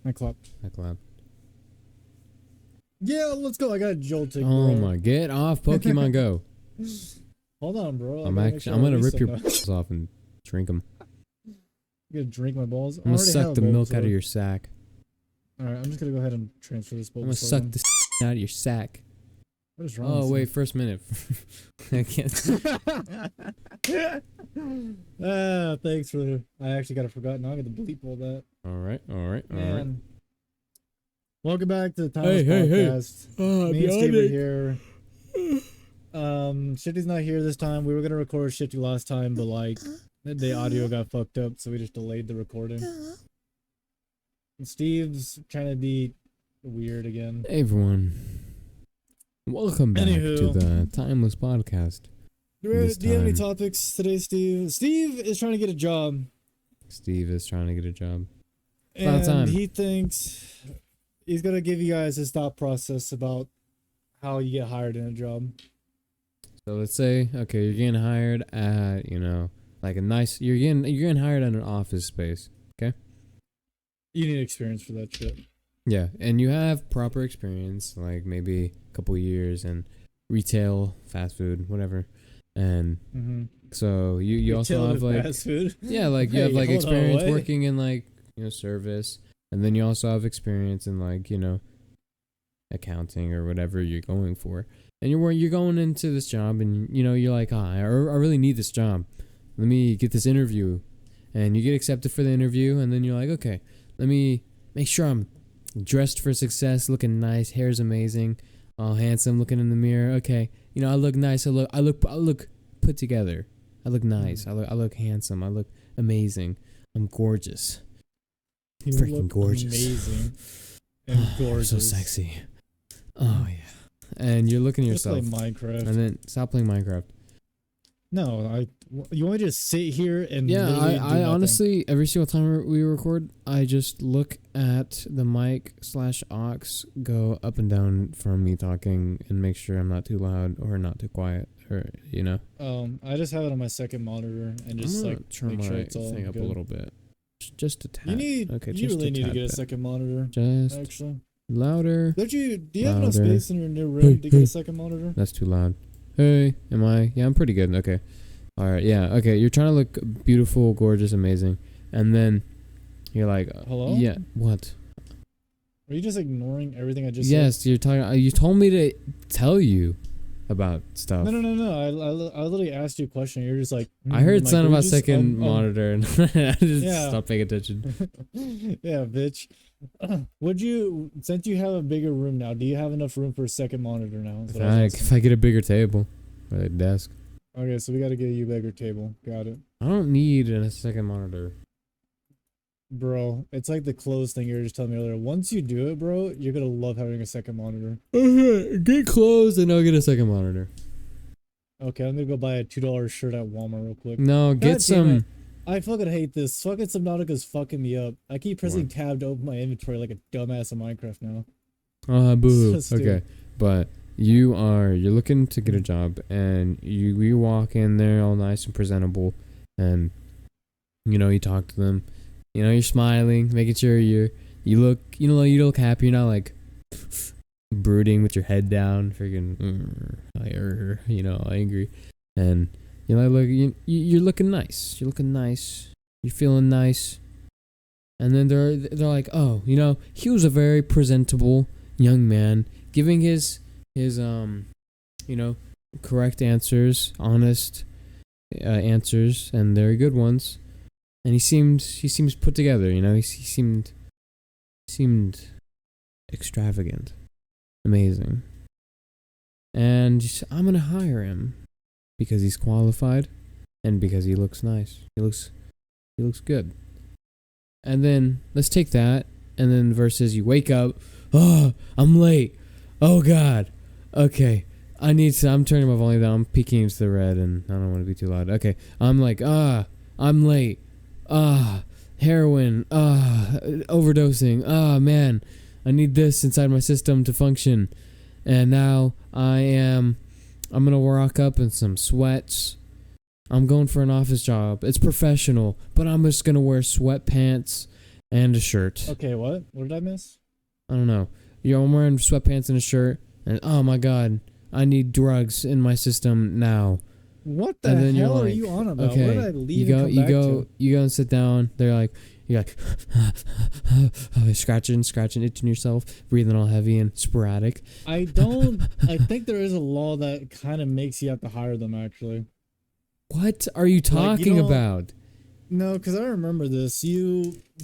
I clapped. I clapped. Yeah, let's go. I got jolted. Oh bro. my! Get off Pokemon Go. Hold on, bro. I'm gonna rip your balls off and drink them. I'm gonna drink my balls. I'm gonna suck the milk out of your sack. Alright, I'm just gonna go ahead and transfer this. I'm gonna suck the out of your sack. What is wrong? Oh wait, first minute. I can't. Thanks for. I actually got forgotten. Now I got to bleep all that. All right. Man. Welcome back to the Timeless Podcast. Me and Steve are here. Shifty's not here this time. We were gonna record Shifty last time, but like the audio got fucked up, so we just delayed the recording. And Steve's trying to be weird again. Hey everyone. Welcome back to the Timeless Podcast. Do you have any topics today, Steve? Steve is trying to get a job. Steve is trying to get a job. And he thinks he's going to give you guys his thought process about how you get hired in a job. So let's say, okay, you're getting hired at, like a nice, you're getting hired at an office space, okay? You need experience for that shit. Yeah, and you have proper experience, like maybe a couple years in retail, fast food, whatever. And so you also have like fast food? Yeah, like you have like experience working in like, service, and then you also have experience in like, accounting or whatever you're going for. And you're going into this job and you're like, I really need this job. Let me get this interview. And you get accepted for the interview, and then you're like, okay, let me make sure I'm dressed for success, looking nice, hair's amazing, all handsome, looking in the mirror. Okay, I look nice. I look put together. I look nice. I look handsome. I look amazing. I'm gorgeous. You freaking gorgeous. Amazing and gorgeous. So sexy. Oh yeah. And you're looking at yourself. Just play Minecraft. And then stop playing Minecraft. No, you want me to just sit here and I honestly, every single time we record, I just look at the mic /aux go up and down from me talking and make sure I'm not too loud or not too quiet, or I just have it on my second monitor and just turn make sure my it's all thing up good. A little bit, just a tad. You really need to get a second monitor. Just actually louder. Do you have enough space in your new room to get a second monitor? That's too loud. Hey, am I? Yeah, I'm pretty good. Okay. Alright, yeah, okay. You're trying to look beautiful, gorgeous, amazing. And then you're like, hello? Yeah, what? Are you just ignoring everything I just said? Yes, you're talking. You told me to tell you about stuff. No. I literally asked you a question. You're just like, I heard something about second monitor and I just stopped paying attention. Yeah, bitch. Since you have a bigger room now, do you have enough room for a second monitor now? If I get a bigger table or a desk. Okay, so we gotta get you a bigger table. Got it. I don't need a second monitor. Bro, it's like the clothes thing you were just telling me earlier. Once you do it, bro, you're gonna love having a second monitor. Okay, get clothes and I'll get a second monitor. Okay, I'm gonna go buy a $2 shirt at Walmart real quick. No, get some. I fucking hate this. Fucking Subnautica's fucking me up. I keep pressing tab to open my inventory like a dumbass in Minecraft now. Boo. So okay, but you're looking to get a job, and you walk in there all nice and presentable, and you talk to them, you're smiling, making sure you look happy. You're not like brooding with your head down, freaking angry, and you're looking nice. You're looking nice. You're feeling nice. And then they're like, oh, he was a very presentable young man, giving his correct answers, honest answers, and they're good ones. And he seems put together. He seemed extravagant, amazing. And I'm gonna hire him because he's qualified and because he looks nice. He looks good. And then let's take that, and then versus you wake up, oh, I'm late. Oh God. Okay. I'm turning my volume down. I'm peeking into the red, and I don't want to be too loud. Okay. I'm like, I'm late. Heroin. Overdosing. Man, I need this inside my system to function. And now I'm gonna rock up in some sweats. I'm going for an office job. It's professional, but I'm just gonna wear sweatpants and a shirt. Okay, what? What did I miss? I don't know. I'm wearing sweatpants and a shirt, and oh my god, I need drugs in my system now. What the And then hell are like, you on about? okay, What did I leave and come back to? you go and sit down. They're like, you're like, scratching, itching yourself, breathing all heavy and sporadic. I think there is a law that kind of makes you have to hire them, actually. What are you talking about? No, because I remember this.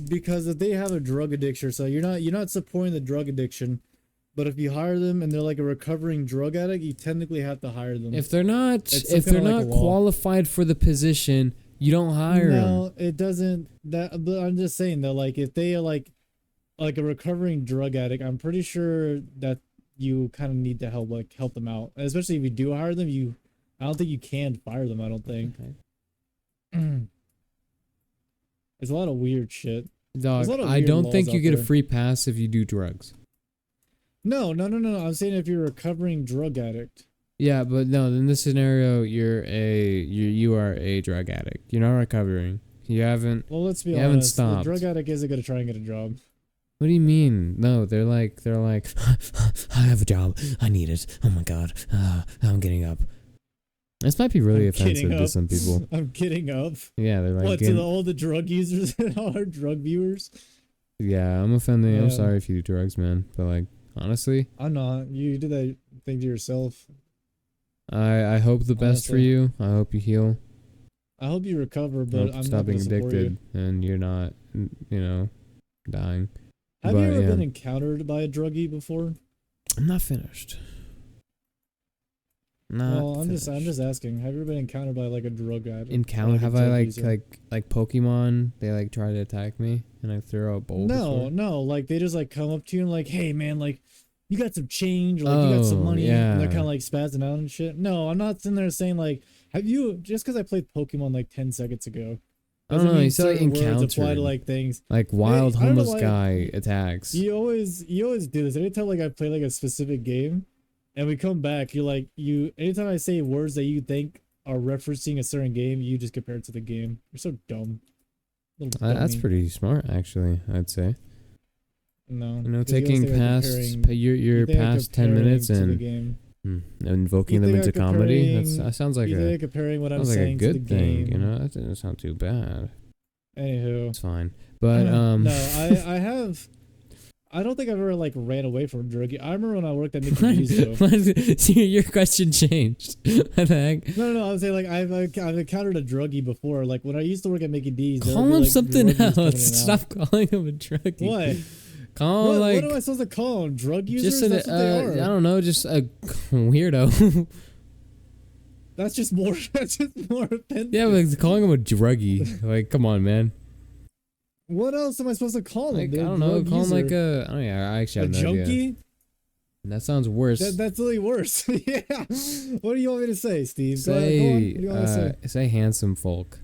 Because if they have a drug addiction, so you're not supporting the drug addiction, but if you hire them and they're like a recovering drug addict, you technically have to hire them. If they're not qualified for the position, you don't hire them. No, it doesn't. But I'm just saying that, like, if they are like a recovering drug addict, I'm pretty sure that you kind of need to help them out. And especially if you do hire them, I don't think you can fire them. I don't think. Okay. It's a lot of weird shit. Dog, I don't think you get a free pass if you do drugs. No. I'm saying if you're a recovering drug addict. Yeah, but no, in this scenario, you are a drug addict. You're not recovering. You haven't. Well, let's be honest. Haven't stopped. The drug addict isn't gonna try and get a job. What do you mean? No, they're like, I have a job. I need it. Oh my god. I'm getting up. This might be really offensive to some people. I'm getting up. Yeah, they're like. What, to all the drug users and all our drug viewers? Yeah, I'm offending. I'm sorry if you do drugs, man. But like, honestly, I'm not. You did that thing to yourself. I hope the best for you. I hope you heal. I hope you recover, but I'm stop not being addicted and you're not, dying. Have you ever been encountered by a druggie before? I'm not finished. I'm just asking. Have you ever been encountered by like a drug addict? Have I like Pokemon? They like try to attack me and I throw a bowl. No. Like they just like come up to you and like, hey man, like you got some change, like you got some money, and they're kind of like spazzing out and shit. No, I'm not sitting there saying like, have you? Just because I played Pokemon like 10 seconds ago. I don't know. You said like encountered. Apply to like things. Like wild homeless guy attacks. You always do this. Anytime like I play like a specific game, and we come back, you're like anytime I say words that you think are referencing a certain game, you just compare it to the game. You're so dumb. That's pretty smart, actually. I'd say. No. Taking past your past 10 minutes and invoking them into comedy. That sounds like comparing what I'm saying to the good thing. That doesn't sound too bad. Anywho, it's fine. But no, I don't think I've ever like ran away from a druggie. I remember when I worked at Mickey D's. Your question changed. What the heck? No. I was saying like I've encountered a druggie before. Like when I used to work at Mickey D's. Call him something else. Stop calling him a druggie. What? Call him what am I supposed to call them? Drug users? That's what they are. I don't know. Just a weirdo. That's just more offensive. Yeah, but calling him a druggie. Like, come on, man. What else am I supposed to call him? Like, I don't know. Call him like a. Oh yeah, I actually have no junkie. Idea. That sounds worse. That's really worse. Yeah. What do you want me to say, Steve? Say handsome folk.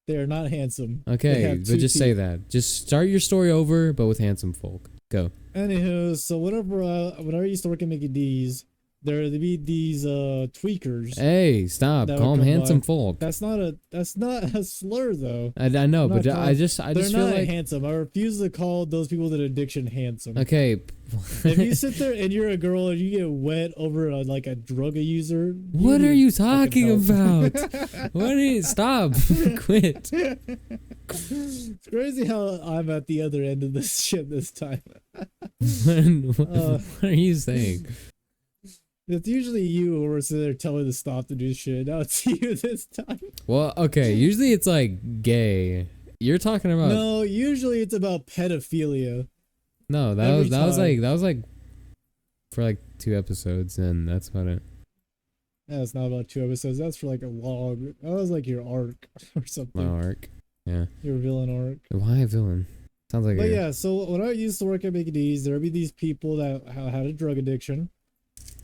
They are not handsome. Okay, but just say that. Just start your story over, but with handsome folk. Go. Anywho, so whenever I used to work at Mickey D's, there'd be these tweakers. Hey, stop! Call them handsome folk. That's not a slur though. I know, but I just feel like handsome. I refuse to call those people with addiction handsome. Okay. If you sit there and you're a girl and you get wet over like a drug user, what are you talking about? Stop? Quit. It's crazy how I'm at the other end of this shit this time. What are you saying? It's usually you who are sitting there telling to stop to do shit. Now it's you this time. Well, okay. Usually it's like gay. You're talking about. No, usually it's about pedophilia. No, that was like for like 2 episodes, and that's about it. That's not about 2 episodes. That's for like a log. That was like your arc or something. My arc. Yeah. Your villain arc. Why a villain? Sounds like. But yeah, so when I used to work at Mickey D's, there would be these people that had a drug addiction.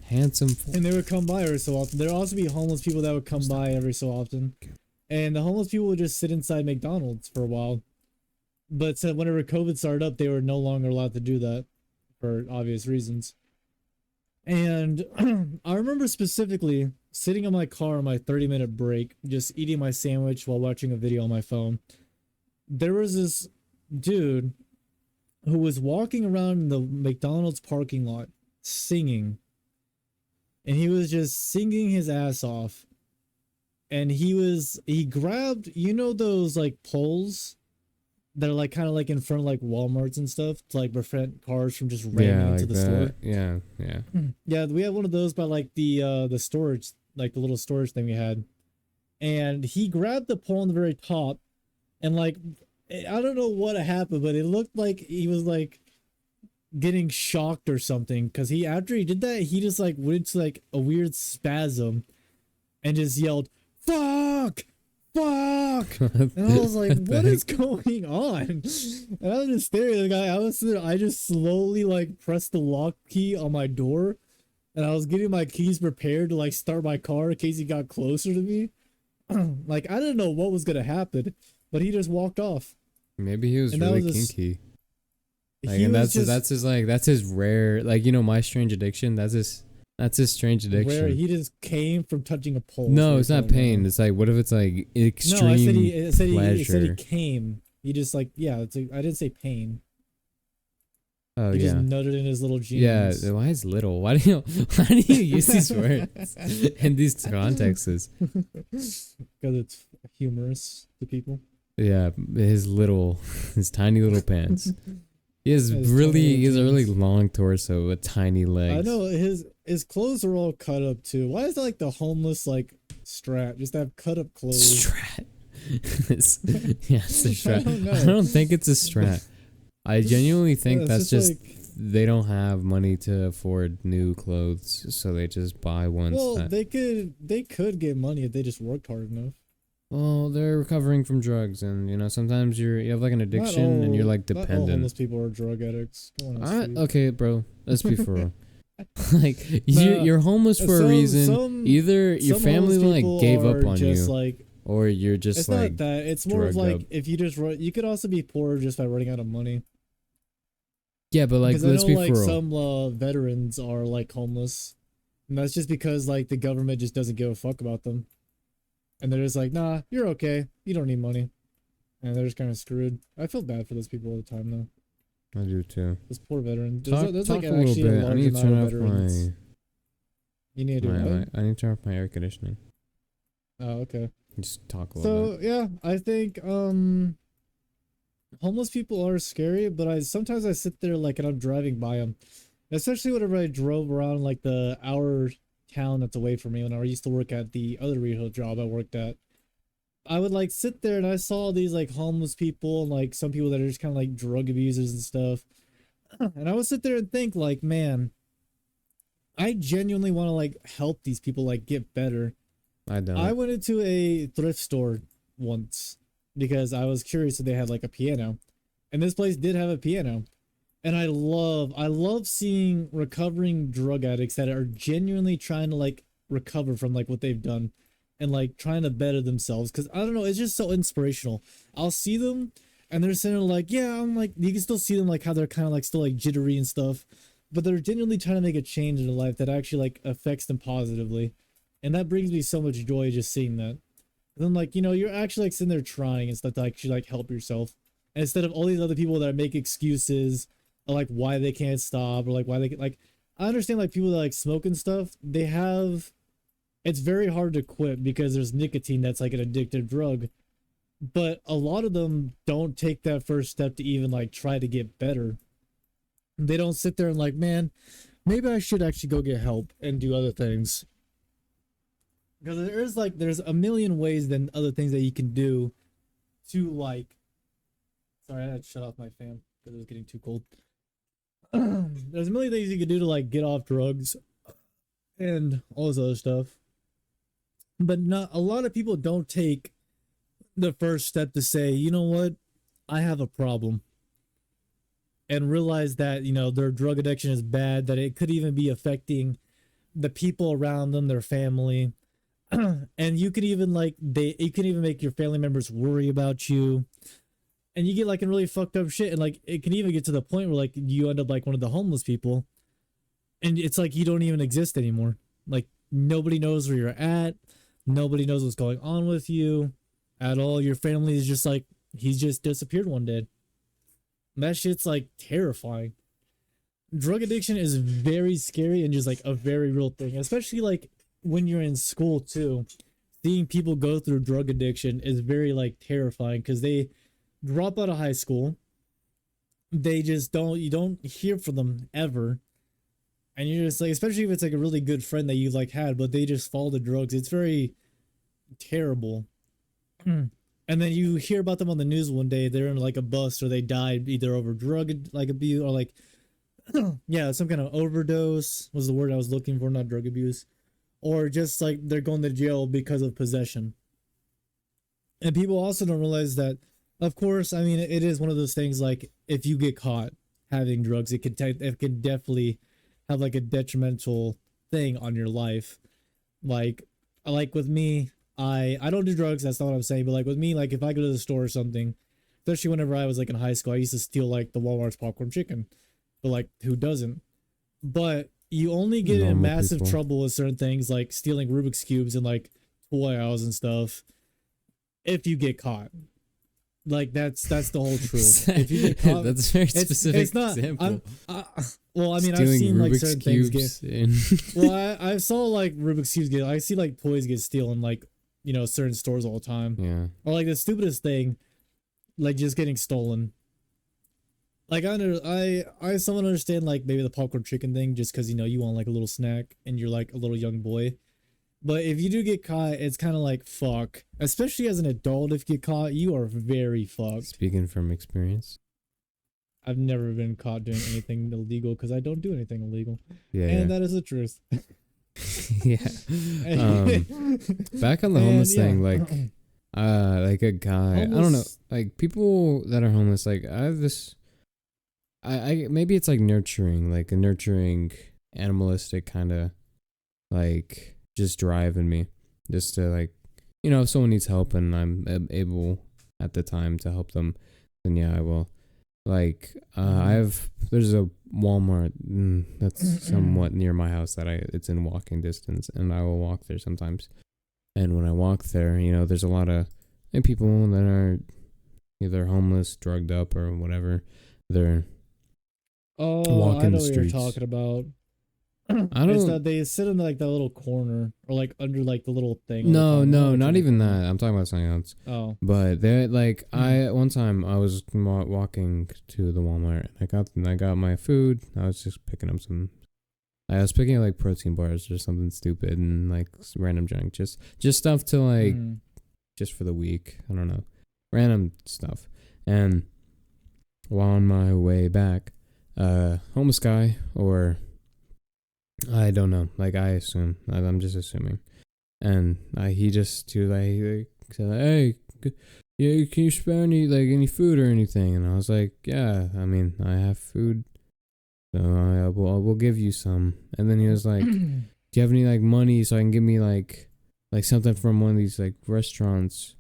Handsome. And they would come by every so often. There would also be homeless people that would come by every so often. And the homeless people would just sit inside McDonald's for a while. But so whenever COVID started up, they were no longer allowed to do that for obvious reasons. And I remember specifically sitting in my car on my 30-minute break, just eating my sandwich while watching a video on my phone. There was this dude who was walking around the McDonald's parking lot singing, and he was just singing his ass off. And he grabbed, you know, those like poles that are like kind of like in front of like Walmarts and stuff to like prevent cars from just ramming into like the that. store. Yeah, yeah. Yeah, we had one of those by like the storage, like the little storage thing we had. And he grabbed the pole on the very top, and like I don't know what happened, but it looked like he was like getting shocked or something, because he, after he did that, he just like went into like a weird spasm and just yelled fuck, fuck. And I was like, what is going on? And I was just staring at the guy. I just slowly like pressed the lock key on my door, and I was getting my keys prepared to like start my car in case he got closer to me. Like, I didn't know what was gonna happen, but he just walked off. Maybe he was really kinky. Like, and that's his rare, like, you know, my strange addiction. That's his strange addiction. Where he just came from touching a pole. No, it's not pain. It's like, what if it's like extreme pleasure? I said he came. He just like, yeah. I didn't say pain. Oh, he yeah. just nutted in his little jeans. Yeah. Why is little? Why do you use these words in these contexts? Because it's humorous to people. Yeah, his tiny little pants. He has a really long torso with tiny legs. I know his clothes are all cut up too. Why is it like the homeless like strat? Just have cut up clothes. Strat. It's a strat. I don't think it's a strat. I genuinely think that's just like, they don't have money to afford new clothes, so they just buy ones. Well, they could get money if they just worked hard enough. Well, they're recovering from drugs, and you know, sometimes you have like an addiction and you're like dependent. Not all homeless people are drug addicts. Okay, bro, let's be for real. Like, you're homeless for a reason. Either your family like gave up on you, like, or you're just it's like, not that. It's more of like, if you just you could also be poor just by running out of money. Yeah, but like, let's be for real. Some veterans are like homeless, and that's just because like the government just doesn't give a fuck about them. And they're just like, nah, you're okay. You don't need money. And they're just kind of screwed. I feel bad for those people all the time, though. I do, too. Those poor veterans. There's like actually a large amount of veterans. You need to do what? I need to turn off my air conditioning. Oh, okay. Just talk a little bit. So, yeah, I think homeless people are scary, but sometimes I sit there like and I'm driving by them. Especially whenever I drove around like the hour town that's away from me when I used to work at the other retail job I worked at. I would like sit there and I saw these like homeless people and like some people that are just kind of like drug abusers and stuff. And I would sit there and think like, man, I genuinely want to like help these people like get better. I don't. I went into a thrift store once because I was curious if they had like a piano, and this place did have a piano. And I love seeing recovering drug addicts that are genuinely trying to like recover from like what they've done and like trying to better themselves. Cause I don't know, it's just so inspirational. I'll see them and they're sitting there like, yeah, I'm like, you can still see them like how they're kind of like still like jittery and stuff, but they're genuinely trying to make a change in their life that actually like affects them positively. And that brings me so much joy just seeing that. And then like, you know, you're actually like sitting there trying and stuff to actually like help yourself. And instead of all these other people that make excuses, like why they can't stop, or like why they like, I understand like people that like smoke and stuff, it's very hard to quit because there's nicotine that's like an addictive drug, but a lot of them don't take that first step to even like try to get better. They don't sit there and like, man, maybe I should actually go get help and do other things, because there's a million ways than other things that you can do to like, sorry, I had to shut off my fan because it was getting too cold. There's a million things you can do to like get off drugs and all this other stuff, but not a lot of people don't take the first step to say, you know what, I have a problem, and realize that, you know, their drug addiction is bad, that it could even be affecting the people around them, their family. And you could even like it can even make your family members worry about you. And you get like in really fucked up shit, and like it can even get to the point where like you end up like one of the homeless people, and it's like you don't even exist anymore. Like nobody knows where you're at, nobody knows what's going on with you at all. Your family is just like, he's just disappeared one day. That shit's like terrifying. Drug addiction is very scary and just like a very real thing, especially like when you're in school too. Seeing people go through drug addiction is very like terrifying because they drop out of high school. They just don't, you don't hear from them ever. And you're just like, especially if it's like a really good friend that you like had, but they just fall to drugs. It's very terrible. And then you hear about them on the news one day. They're in like a bus or they died either over drug like abuse or like yeah, some kind of overdose was the word I was looking for, not drug abuse, or just like they're going to jail because of possession. And people also don't realize that, of course, I mean, it is one of those things like if you get caught having drugs, it could definitely have like a detrimental thing on your life. Like with me, I don't do drugs, that's not what I'm saying, but like with me, like if I go to the store or something, especially whenever I was like in high school, I used to steal like the Walmart's popcorn chicken. But like who doesn't? But you only get in Normal massive people. trouble with certain things like stealing Rubik's cubes and like toy aisles and stuff if you get caught. Like that's the whole truth. If you get caught, That's a very specific it's not. example. Well, I mean, I've Stealing seen like Rubik's certain things cubes get. Well, I saw like Rubik's cubes get. I see like toys get stolen like certain stores all the time. Yeah. Or like the stupidest thing, like just getting stolen. Like I somewhat understand like maybe the popcorn chicken thing just because you want like a little snack and you're like a little young boy. But if you do get caught, it's kind of like fuck. Especially as an adult, if you get caught, you are very fucked. Speaking from experience. I've never been caught doing anything illegal because I don't do anything illegal. Yeah. And Yeah. that is the truth. Yeah. Back on the homeless thing, like a guy, I don't know, Homeless- like people that are homeless, like I have this, I maybe it's like nurturing, like a nurturing animalistic kind of like just drive in me, just to like, if someone needs help and I'm able at the time to help them, then yeah, I will. Like there's a Walmart that's somewhat near my house that it's in walking distance, and I will walk there sometimes. And when I walk there, there's a lot of people that are either homeless, drugged up, or whatever. They're Oh, I walking know the what you're streets. talking about. I It's don't. that they sit in like that little corner or like under like the little thing. No, all the time. I know no, what not you're even talking that. I'm talking about something else. about. Oh. But they like one time I was walking to the Walmart. And I got my food. I was just picking up I was picking up like protein bars or something stupid and like random junk, just stuff to like just for the week. I don't know, random stuff. And while on my way back, homeless guy, or I don't know, like I assume, I'm just assuming, and he was like said, hey, yeah, can you spare any food or anything? And I was like, yeah, I mean, I have food, so I will give you some. And then he was like, do you have any like money so I can give me like something from one of these like restaurants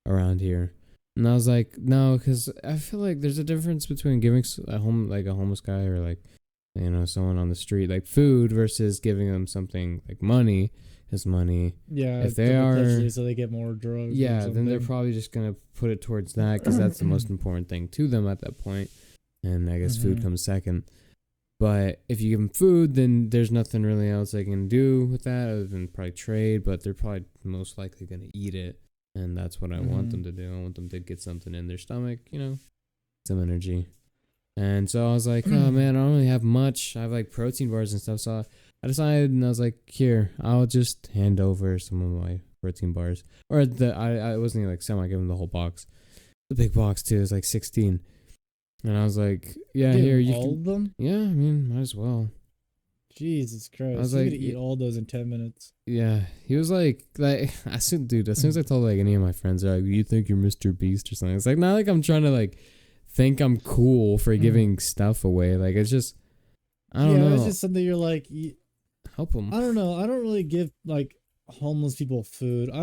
around here? And I was like, no, because I feel like there's a difference between giving a homeless guy or like someone on the street like food versus giving them something like money. His money. Yeah, if they are, so they get more drugs. yeah, then they're probably just gonna put it towards that because that's the most important thing to them at that point. And I guess food comes second. But if you give them food, then there's nothing really else they can do with that other than probably trade. But they're probably most likely gonna eat it, and that's what I want them to do. I want them to get something in their stomach, some energy. And so I was like, oh man, I don't really have much. I have like protein bars and stuff, so I decided, and I was like, here, I'll just hand over some of my protein bars. Or I wasn't even like some, I gave him the whole box. The big box too, is like 16. And I was like, yeah, here, you all can. of them? Yeah, I mean, might as well. Jesus Christ. I was You're like, gonna eat all those in 10 minutes. Yeah, he was like, as soon as I told like any of my friends, they're like, you think you're Mr. Beast or something. It's like, not like I'm trying to like think I'm cool for giving stuff away. Like, it's just, I don't know. It's just something you're like, help them. I don't know. I don't really give like homeless people food. I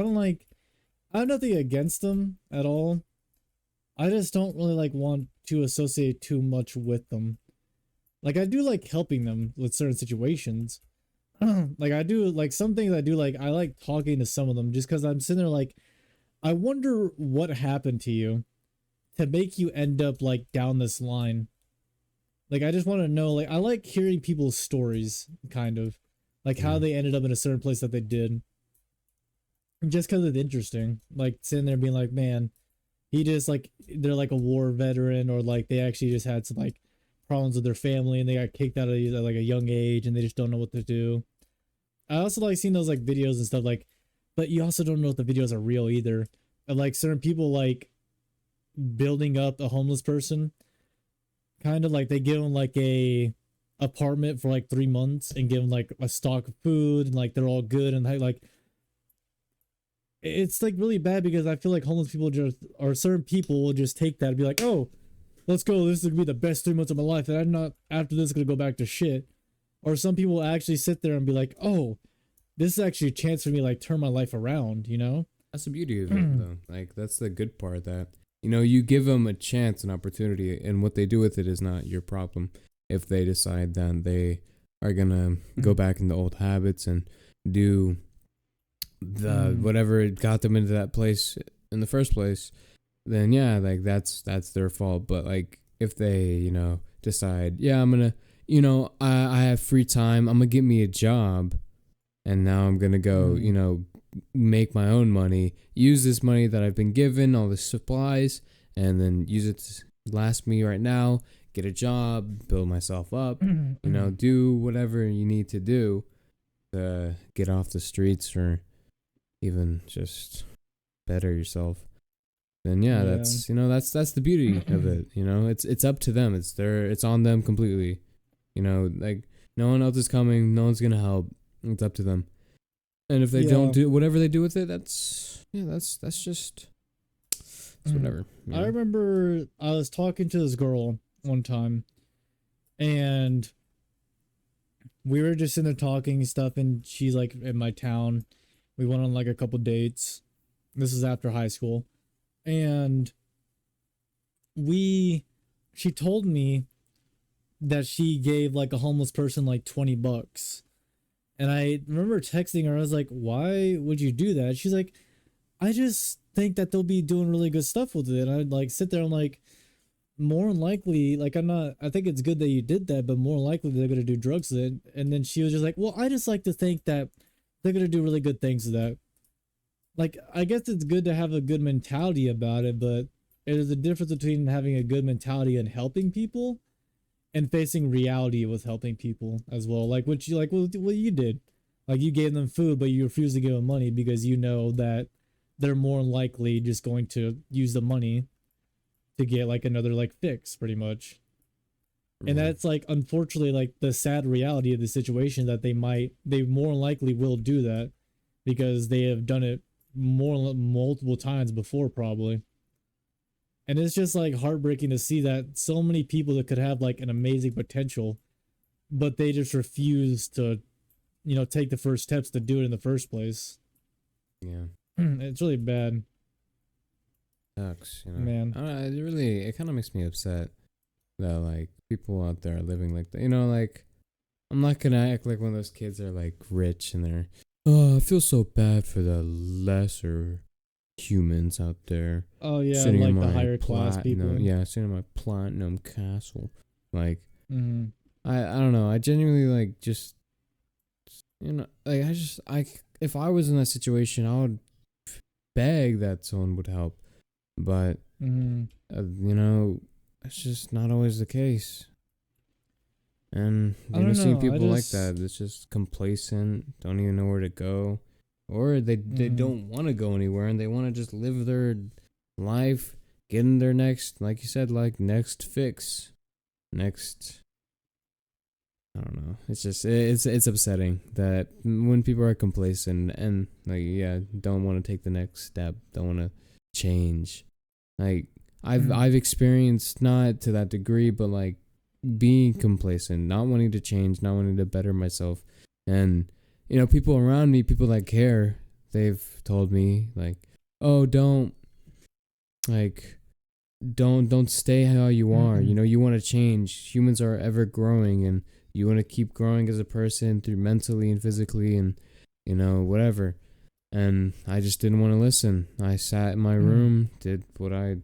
have nothing against them at all. I just don't really like want to associate too much with them. Like I do like helping them with certain situations. Like I do like some things I do like I like talking to some of them just because I'm sitting there like I wonder what happened to you to make you end up like down this line. Like I just want to know, like I like hearing people's stories, kind of, like how Yeah. they ended up in a certain place that they did, just because it's interesting. Like sitting there being like, man, he just like they're like a war veteran, or like they actually just had some like problems with their family and they got kicked out of at like a young age and they just don't know what to do. I also like seeing those like videos and stuff like, but you also don't know if the videos are real either. Of like certain people like building up a homeless person, kind of like they give them like a apartment for like 3 months and give them like a stock of food and like they're all good and like it's like really bad because I feel like homeless people just or certain people will just take that and be like, oh, let's go. This is gonna be the best 3 months of my life, and I'm not after this gonna go back to shit. Or some people actually sit there and be like, oh, this is actually a chance for me to like turn my life around, you know? That's the beauty of it, though. Like, that's the good part, that, you know, you give them a chance, an opportunity, and what they do with it is not your problem. If they decide that they are gonna go back into old habits and do the whatever got them into that place in the first place, then yeah, like that's their fault. But like if they, you know, decide, yeah, I'm gonna, you know, I have free time, I'm gonna get me a job, and now I'm gonna go, you know, make my own money, use this money that I've been given, all the supplies, and then use it to last me right now, get a job, build myself up, you know, do whatever you need to do to get off the streets or even just better yourself. Then yeah, that's, you know, that's the beauty of it. You know, it's up to them. It's on them completely. You know, like no one else is coming, no one's gonna help. It's up to them. And if they don't do whatever they do with it, that's just whatever. I remember I was talking to this girl one time, and we were just in there talking and stuff, and she's like in my town. We went on like a couple dates. This is after high school, and she told me that she gave like a homeless person like $20. And I remember texting her, I was like, why would you do that? She's like, I just think that they'll be doing really good stuff with it. And I'd like sit there and like, more than likely, like I think it's good that you did that, but more likely they're gonna do drugs with it. And then she was just like, well, I just like to think that they're gonna do really good things with that. Like, I guess it's good to have a good mentality about it, but there's a difference between having a good mentality and helping people and facing reality with helping people as well. Like what you did. Like you gave them food, but you refused to give them money because you know that they're more likely just going to use the money to get like another like fix pretty much. And that's like unfortunately like the sad reality of the situation, that they more likely will do that because they have done it multiple times before probably. And it's just like heartbreaking to see that so many people that could have like an amazing potential, but they just refuse to, you know, take the first steps to do it in the first place. Yeah. It's really bad. Sucks, you know. Man. I don't know, it kind of makes me upset that like people out there are living like that. You know, like I'm not gonna act like one of those kids that are like rich and they're, oh, I feel so bad for the lesser humans out there. Oh yeah, sitting like in the my higher class people. Yeah, sitting in my platinum castle. Like, Mm-hmm. I don't know. I genuinely like just, you know, like if I was in that situation, I would beg that someone would help. But you know, it's just not always the case. And you know, seeing people like that, it's just complacent, don't even know where to go, or they don't want to go anywhere and they want to just live their life, get in their next, like you said, like next fix, next. I don't know. It's just it's upsetting that when people are complacent and like don't want to take the next step, don't want to change. Like I've experienced, not to that degree, but like being complacent, not wanting to change, not wanting to better myself. And you know, people around me, people that care, they've told me like, oh, don't stay how you are. You know, you want to change. Humans are ever growing, and you want to keep growing as a person through mentally and physically, and you know, whatever. And I just didn't want to listen. I sat in my room, did what I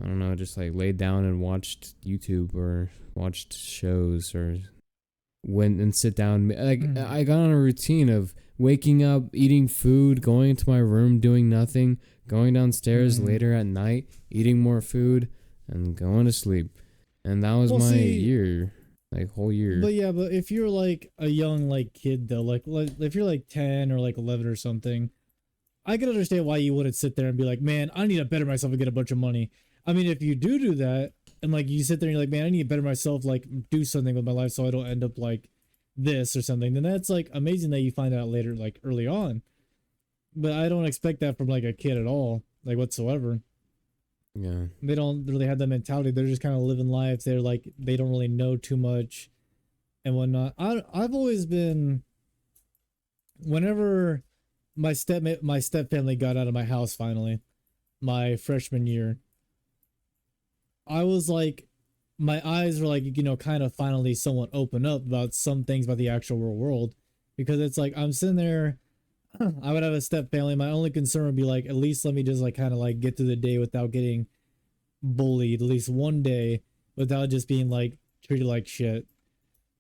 I don't know, just like laid down and watched YouTube or watched shows or went and sit down. Like I got on a routine of waking up, eating food, going into my room, doing nothing, going downstairs later at night, eating more food, and going to sleep. And that was my year, like whole year. But yeah, but if you're like a young like kid though, like if you're like 10 or like 11 or something, I can understand why you wouldn't sit there and be like, man, I need to better myself and get a bunch of money. I mean, if you do that, and like you sit there and you're like, man, I need to better myself, like do something with my life so I don't end up like this or something, then that's like amazing that you find out later, like early on. But I don't expect that from like a kid at all, like whatsoever. Yeah. They don't really have that mentality. They're just kind of living life. They're like, they don't really know too much and whatnot. I've always been, whenever my step family got out of my house finally, my freshman year, I was like, my eyes were like, you know, kind of finally somewhat open up about some things about the actual real world, because it's like I'm sitting there. I would have a step family. My only concern would be like, at least let me just like kind of like get through the day without getting bullied, at least one day, without just being like treated like shit.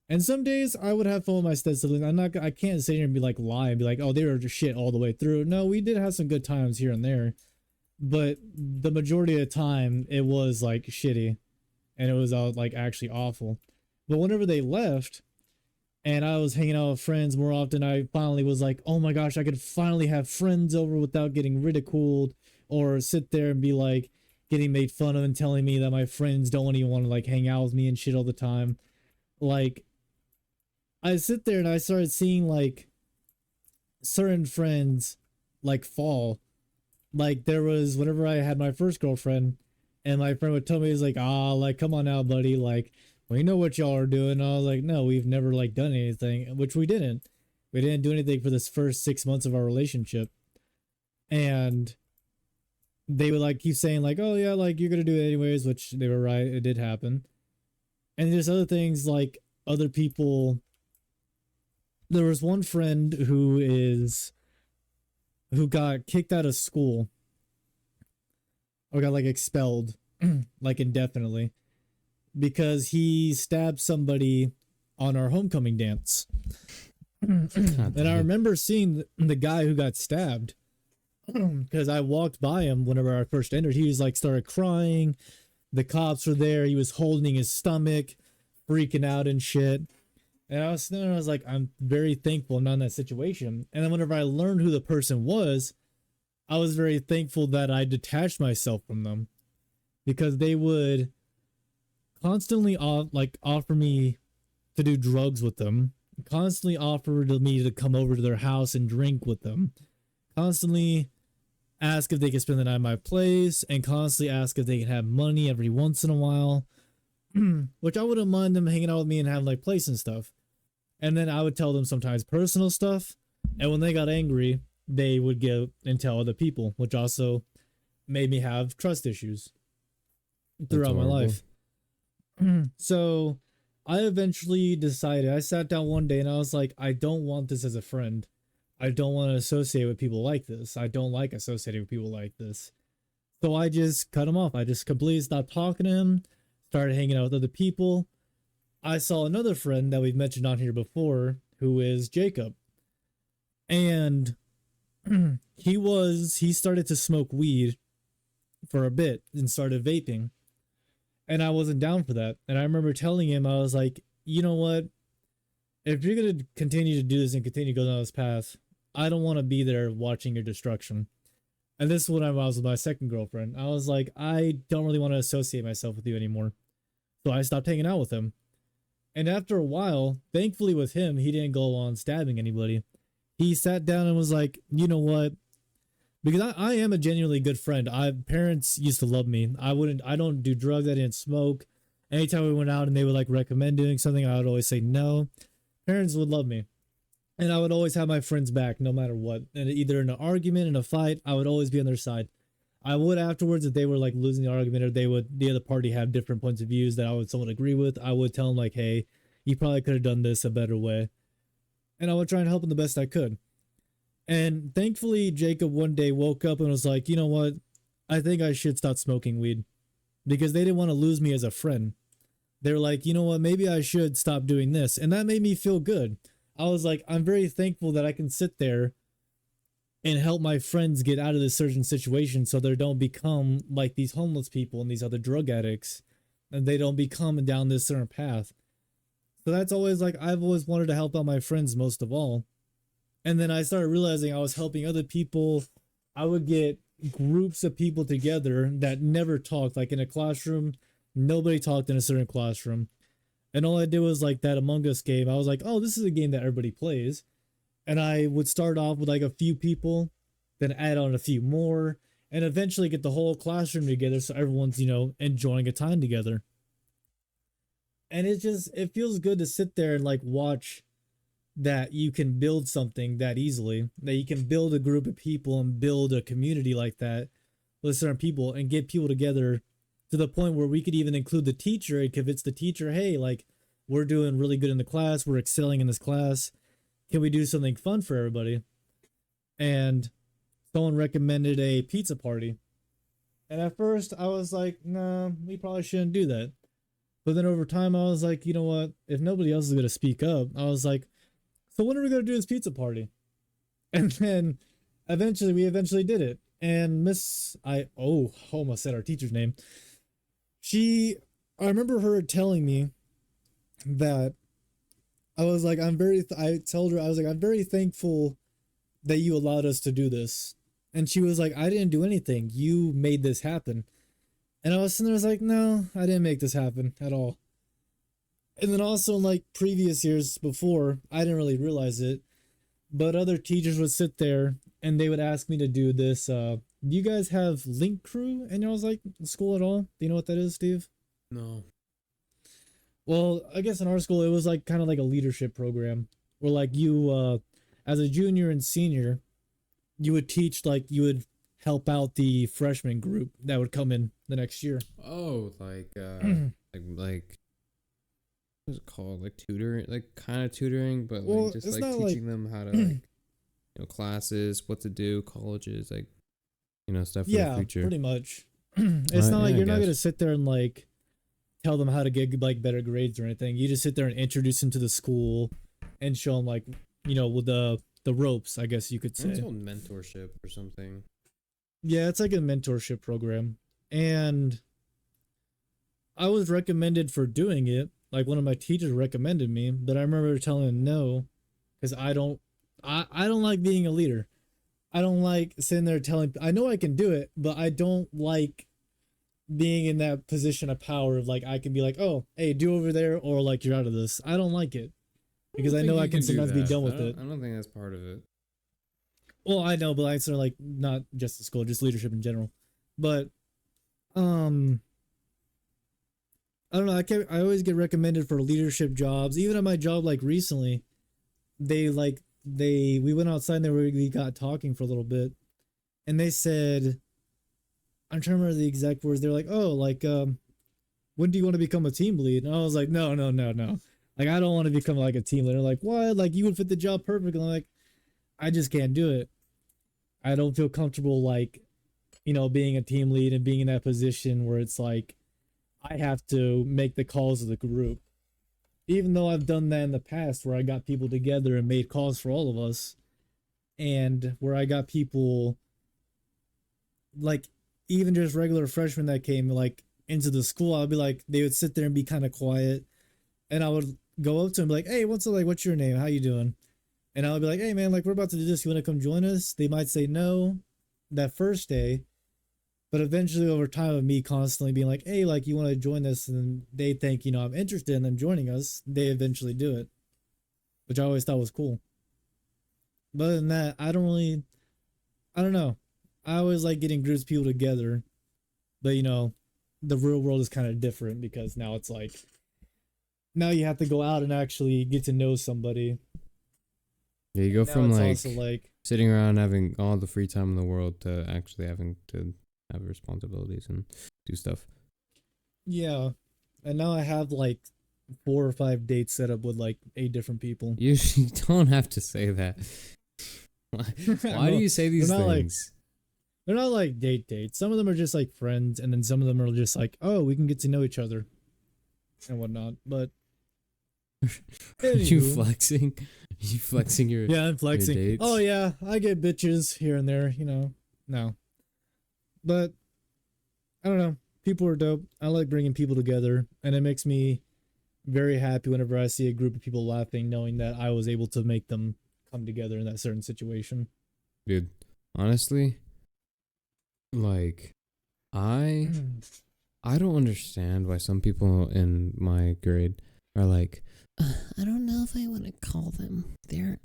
And some days I would have fun with my step siblings. I can't sit here and be like lie and be like, oh, they were just shit all the way through. No, we did have some good times here and there, but the majority of the time it was like shitty, and it was like actually awful. But whenever they left, and I was hanging out with friends more often, I finally was like, oh my gosh, I could finally have friends over without getting ridiculed or sit there and be like getting made fun of and telling me that my friends don't even want to like hang out with me and shit all the time. Like, I sit there and I started seeing like certain friends like fall. Like there was, whenever I had my first girlfriend, and my friend would tell me, he's like, like, come on now, buddy, like, we know what y'all are doing. And I was like, no, we've never like done anything, which we didn't. We didn't do anything for this first 6 months of our relationship. And they would like keep saying like, oh yeah, like you're gonna do it anyways, which they were right, it did happen. And there's other things like other people. There was one friend who got kicked out of school or got like expelled like indefinitely because he stabbed somebody on our homecoming dance. And I remember seeing the guy who got stabbed because I walked by him whenever I first entered. He was like started crying. The cops were there. He was holding his stomach, freaking out and shit. And I was sitting there, I was like, I'm very thankful I'm not in that situation. And then whenever I learned who the person was, I was very thankful that I detached myself from them, because they would constantly offer me to do drugs with them, constantly offer to me to come over to their house and drink with them, constantly ask if they could spend the night at my place, and constantly ask if they could have money every once in a while, which I wouldn't mind them hanging out with me and having like place and stuff. And then I would tell them sometimes personal stuff, and when they got angry, they would go and tell other people, which also made me have trust issues throughout my life. So I eventually decided, I sat down one day and I was like, I don't want this as a friend. I don't want to associate with people like this. I don't like associating with people like this. So I just cut him off. I just completely stopped talking to him, started hanging out with other people. I saw another friend that we've mentioned on here before, who is Jacob. And he started to smoke weed for a bit and started vaping. And I wasn't down for that. And I remember telling him, I was like, you know what? If you're going to continue to do this and continue to go down this path, I don't want to be there watching your destruction. And this is when I was with my second girlfriend. I was like, I don't really want to associate myself with you anymore. So I stopped hanging out with him. And after a while, thankfully with him, he didn't go on stabbing anybody. He sat down and was like, you know what? Because I am a genuinely good friend. Parents used to love me. I don't do drugs. I didn't smoke. Anytime we went out and they would like recommend doing something, I would always say no. Parents would love me. And I would always have my friends back no matter what. And either in an argument, in a fight, I would always be on their side. I would afterwards, if they were like losing the argument or the other party have different points of views that I would somewhat agree with, I would tell them like, hey, you probably could have done this a better way. And I would try and help them the best I could. And thankfully, Jacob one day woke up and was like, you know what? I think I should stop smoking weed. because they didn't want to lose me as a friend. They're like, you know what, maybe I should stop doing this. And that made me feel good. I was like, I'm very thankful that I can sit there and help my friends get out of this certain situation so they don't become like these homeless people and these other drug addicts, and they don't become down this certain path. So that's always like, I've always wanted to help out my friends most of all. And then I started realizing I was helping other people. I would get groups of people together that never talked. Like in a classroom, nobody talked in a certain classroom. And all I did was like that Among Us game. I was like, oh, this is a game that everybody plays. And I would start off with like a few people, then add on a few more, and eventually get the whole classroom together so everyone's, enjoying a time together. And it feels good to sit there and like watch that you can build something that easily, that you can build a group of people and build a community like that with certain people and get people together to the point where we could even include the teacher and convince the teacher, hey, like, we're doing really good in the class, we're excelling in this class, can we do something fun for everybody? And someone recommended a pizza party. And at first I was like, nah, we probably shouldn't do that. But then over time I was like, you know what? If nobody else is going to speak up, I was like, so when are we going to do this pizza party? And then we eventually did it. And I almost said our teacher's name. I remember her telling me that I was like, I told her, I was like, I'm very thankful that you allowed us to do this. And she was like, I didn't do anything. You made this happen. And I was sitting there, I was like, no, I didn't make this happen at all. And then also in like previous years before, I didn't really realize it, but other teachers would sit there and they would ask me to do this. Do you guys have Link Crew in y'all's like school at all? Do you know what that is, Steve? No. Well, I guess in our school, it was like kind of like a leadership program where like you, as a junior and senior, you would teach, like you would help out the freshman group that would come in the next year. Oh, like what's it called? Like tutoring, like kind of tutoring, but like just like teaching them how to like, classes, what to do, colleges, like stuff for the future. Yeah, pretty much. It's not like you're not gonna sit there and like tell them how to get like better grades or anything. You just sit there and introduce them to the school and show them like with the ropes, I guess you could say. It's called mentorship or something. Yeah, it's like a mentorship program. And I was recommended for doing it. Like one of my teachers recommended me, but I remember telling him no, because I don't like being a leader. I don't like sitting there I know I can do it, but I don't like being in that position of power of like I can be like, oh, hey, do over there, or like you're out of this. I don't like it because I know I can sometimes be done with it. I don't think that's part of it. Well, I know, but I sort of like not just the school, just leadership in general. But I don't know. I always get recommended for leadership jobs. Even at my job, like recently, we went outside and we got talking for a little bit, and they said, I'm trying to remember the exact words. They're like, oh, like when do you want to become a team lead? And I was like, no. Like I don't want to become like a team leader. Like what? Like you would fit the job perfectly. I'm like, I just can't do it. I don't feel comfortable like, being a team lead and being in that position where it's like I have to make the calls of the group. Even though I've done that in the past where I got people together and made calls for all of us, and where I got people like even just regular freshmen that came like into the school, I'd be like, they would sit there and be kind of quiet, and I would go up to them and be like, hey, what's your name? How you doing? And I would be like, hey man, like we're about to do this. You want to come join us? They might say no that first day, but eventually over time of me constantly being like, hey, like you want to join this, and they think, I'm interested in them joining us, they eventually do it, which I always thought was cool. But other than that, I don't know. I always like getting groups of people together, but the real world is kind of different because now it's like, now you have to go out and actually get to know somebody. Yeah, you go now from like sitting around having all the free time in the world to actually having to have responsibilities and do stuff. Yeah, and now I have like 4 or 5 dates set up with like 8 different people. You don't have to say that. Why do you say these things? They're not like dates. Some of them are just like friends, and then some of them are just like, oh, we can get to know each other and whatnot. But You anywho, flexing? You flexing your yeah, I'm flexing. dates? Oh yeah, I get bitches here and there, No, but I don't know. People are dope. I like bringing people together, and it makes me very happy whenever I see a group of people laughing, knowing that I was able to make them come together in that certain situation. Dude, honestly, like I I don't understand why some people in my grade are like, I don't know if I want to call them. They're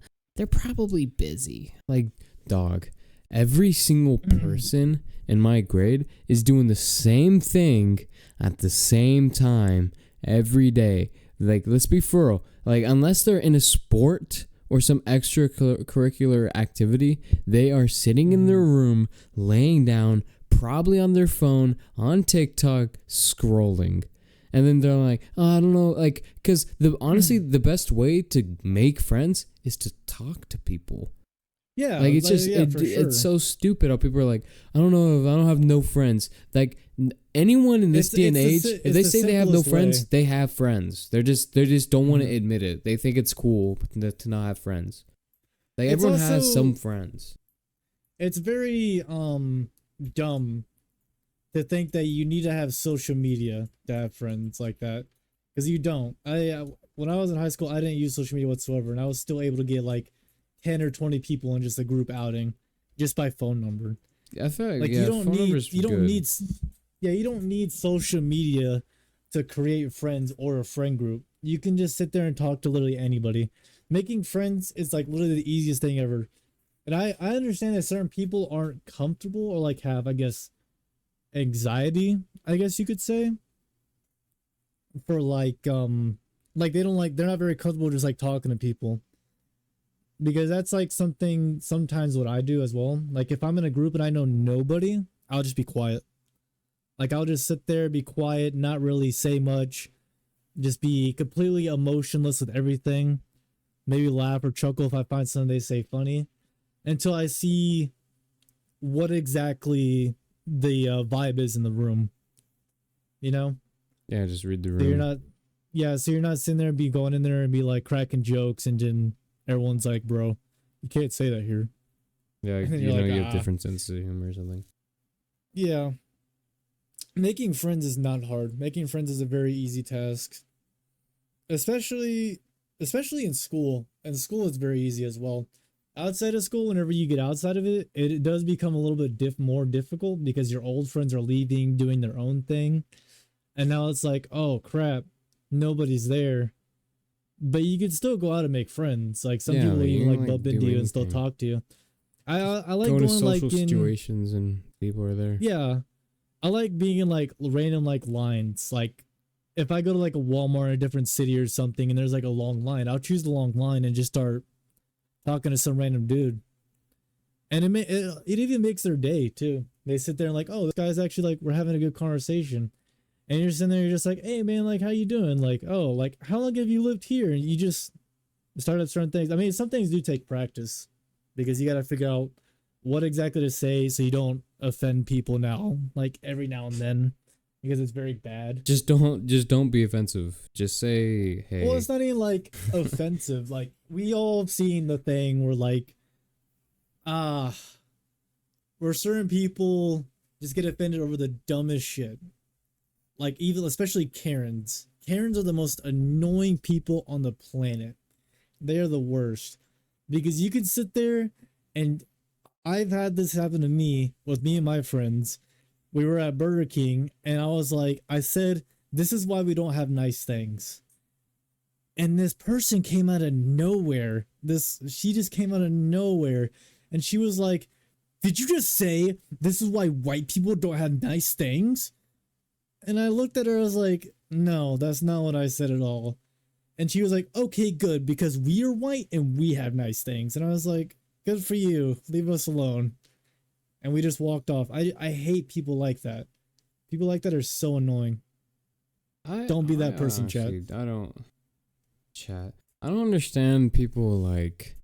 probably busy. Like, dog, every single person in my grade is doing the same thing at the same time every day. Like, let's be for real. Like, unless they're in a sport or some extracurricular activity, they are sitting in their room, laying down, probably on their phone, on TikTok, scrolling. And then they're like, oh, I don't know, like, because honestly, the best way to make friends is to talk to people. Yeah, Like, it's just, for sure. it's so stupid how people are like, I don't know, if I don't have no friends. Like, anyone in this day and age, if they say they have no friends, they have friends. They just don't want to admit it. They think it's cool to not have friends. Like, everyone has some friends. It's very dumb to think that you need to have social media to have friends like that, because you don't. When I was in high school, I didn't use social media whatsoever, and I was still able to get like 10 or 20 people in just a group outing just by phone number. I feel like you don't need social media to create friends or a friend group. You can just sit there and talk to literally anybody. Making friends is like literally the easiest thing ever. And I understand that certain people aren't comfortable or like have, I guess, anxiety, I guess you could say, for like they don't like, they're not very comfortable just like talking to people, because that's like something sometimes what I do as well. Like, if I'm in a group and I know nobody, I'll just be quiet. Like, I'll just sit there, be quiet, not really say much, just be completely emotionless with everything, maybe laugh or chuckle if I find something they say funny, until I see what exactly the vibe is in the room, Yeah, just read the room. So you're not sitting there and be going in there and be like cracking jokes, and then everyone's like, bro, you can't say that here. Yeah, you have different sense of humor or something. Yeah. Making friends is not hard. Making friends is a very easy task. Especially in school. And school is very easy as well. Outside of school, whenever you get outside of it, it does become a little bit more difficult, because your old friends are leaving, doing their own thing. And now it's like, oh crap, nobody's there. But you can still go out and make friends. Like, some people even like bump into you and still talk to you. I like go going to social like in situations and people are there. Yeah. I like being in like random like lines. Like, if I go to like a Walmart in a different city or something and there's like a long line, I'll choose the long line and just start talking to some random dude. And it even makes their day too. They sit there and like, oh, this guy's actually like, we're having a good conversation. And you're sitting there, you're just like, hey man, like, how you doing? Like, oh, like, how long have you lived here? And you just start at certain things. I mean, some things do take practice, because you got to figure out what exactly to say so you don't offend people now, like every now and then, because it's very bad. Just don't be offensive. Just say, hey. Well, it's not even like offensive. Like, we all have seen the thing where like, where certain people just get offended over the dumbest shit. Like, even especially Karens. Karens are the most annoying people on the planet. They are the worst, because you can sit there, and I've had this happen to me with me and my friends. We were at Burger King, and I said, this is why we don't have nice things. And this person came out of nowhere. She just came out of nowhere, and she was like, did you just say this is why white people don't have nice things? And I looked at her, I was like, no, that's not what I said at all. And she was like, okay, good, because we are white and we have nice things. And I was like, good for you. Leave us alone. And we just walked off. I hate people like that. People like that are so annoying. Don't be that person, chat. I don't understand people like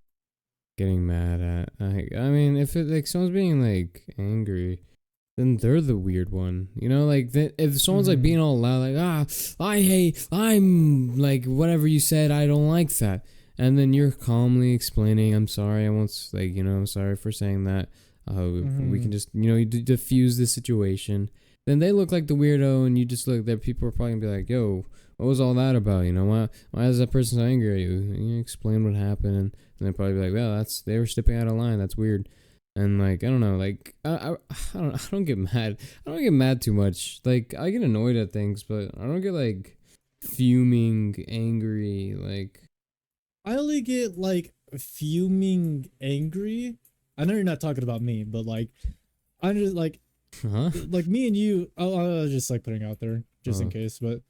getting mad at. I mean, if it like someone's being like angry, then they're the weird one. You know, like if someone's like being all loud, like I'm like whatever you said, I don't like that, and then you're calmly explaining, I'm sorry, I won't like I'm sorry for saying that. We can just you diffuse the situation. Then they look like the weirdo, and you just look there. People are probably gonna be like, "Yo, what was all that about? Why is that person so angry at you?" You explain what happened, and they'll probably be like, "Well, they were stepping out of line. That's weird." And like I don't know, like I don't get mad. I don't get mad too much. Like I get annoyed at things, but I don't get like fuming, angry. Like I only get like fuming angry. I know you're not talking about me, but like I'm just like me and you. I was just like putting out there just in case, but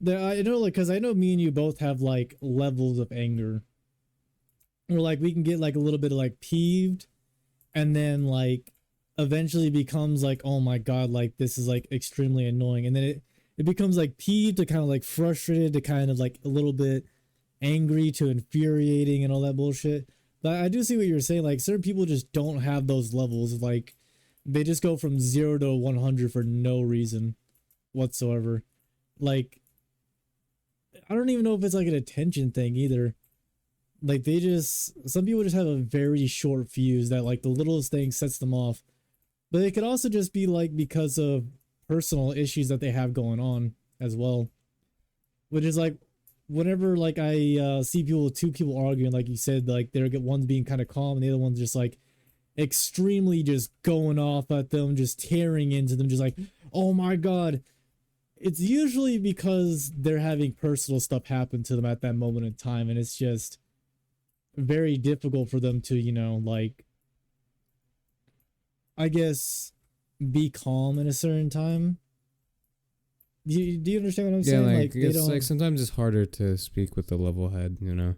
I know like because I know me and you both have like levels of anger, or like we can get like a little bit of like peeved, and then like eventually becomes like, oh my god, like this is like extremely annoying, and then it becomes like peeved to kind of like frustrated to kind of like a little bit angry to infuriating and all that bullshit. But I do see what you're saying. Like certain people just don't have those levels. Like they just go from 0 to 100 for no reason whatsoever. Like I don't even know if it's like an attention thing either. Like some people just have a very short fuse that like the littlest thing sets them off. But it could also just be like because of personal issues that they have going on as well. Which is like whenever like I see two people arguing, like you said, like they're one's being kind of calm and the other one's just like extremely just going off at them, just tearing into them, just like, oh my god. It's usually because they're having personal stuff happen to them at that moment in time, and it's just very difficult for them to, like, I guess, be calm in a certain time. Do you understand what I'm saying? Like it's like sometimes it's harder to speak with the level head, Yeah,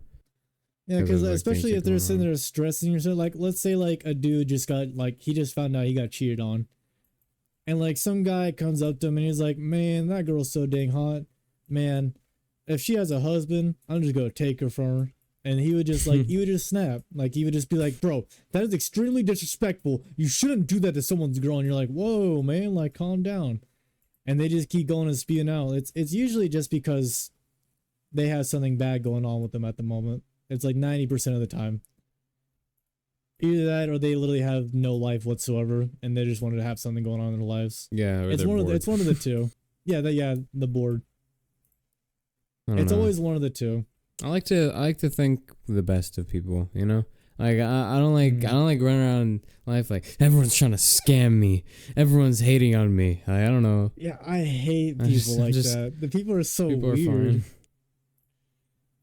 because especially if they're sitting there stressing yourself, like let's say like a dude just got like he just found out he got cheated on, and like some guy comes up to him and he's like, "Man, that girl's so dang hot, man. If she has a husband, I'm just gonna take her from her." And he would just like he would just snap, like he would just be like, "Bro, that is extremely disrespectful. You shouldn't do that to someone's girl." And you're like, "Whoa, man, like calm down." And they just keep going and spewing out. It's usually just because they have something bad going on with them at the moment. It's like 90% of the time. Either that or they literally have no life whatsoever and they just wanted to have something going on in their lives. Yeah, or it's one of the two. Yeah, the board. It's always one of the two. I like to think the best of people, Like I don't like running around life like everyone's trying to scam me, everyone's hating on me. I don't know. Yeah, I hate people like that. The people are so weird. Are fine.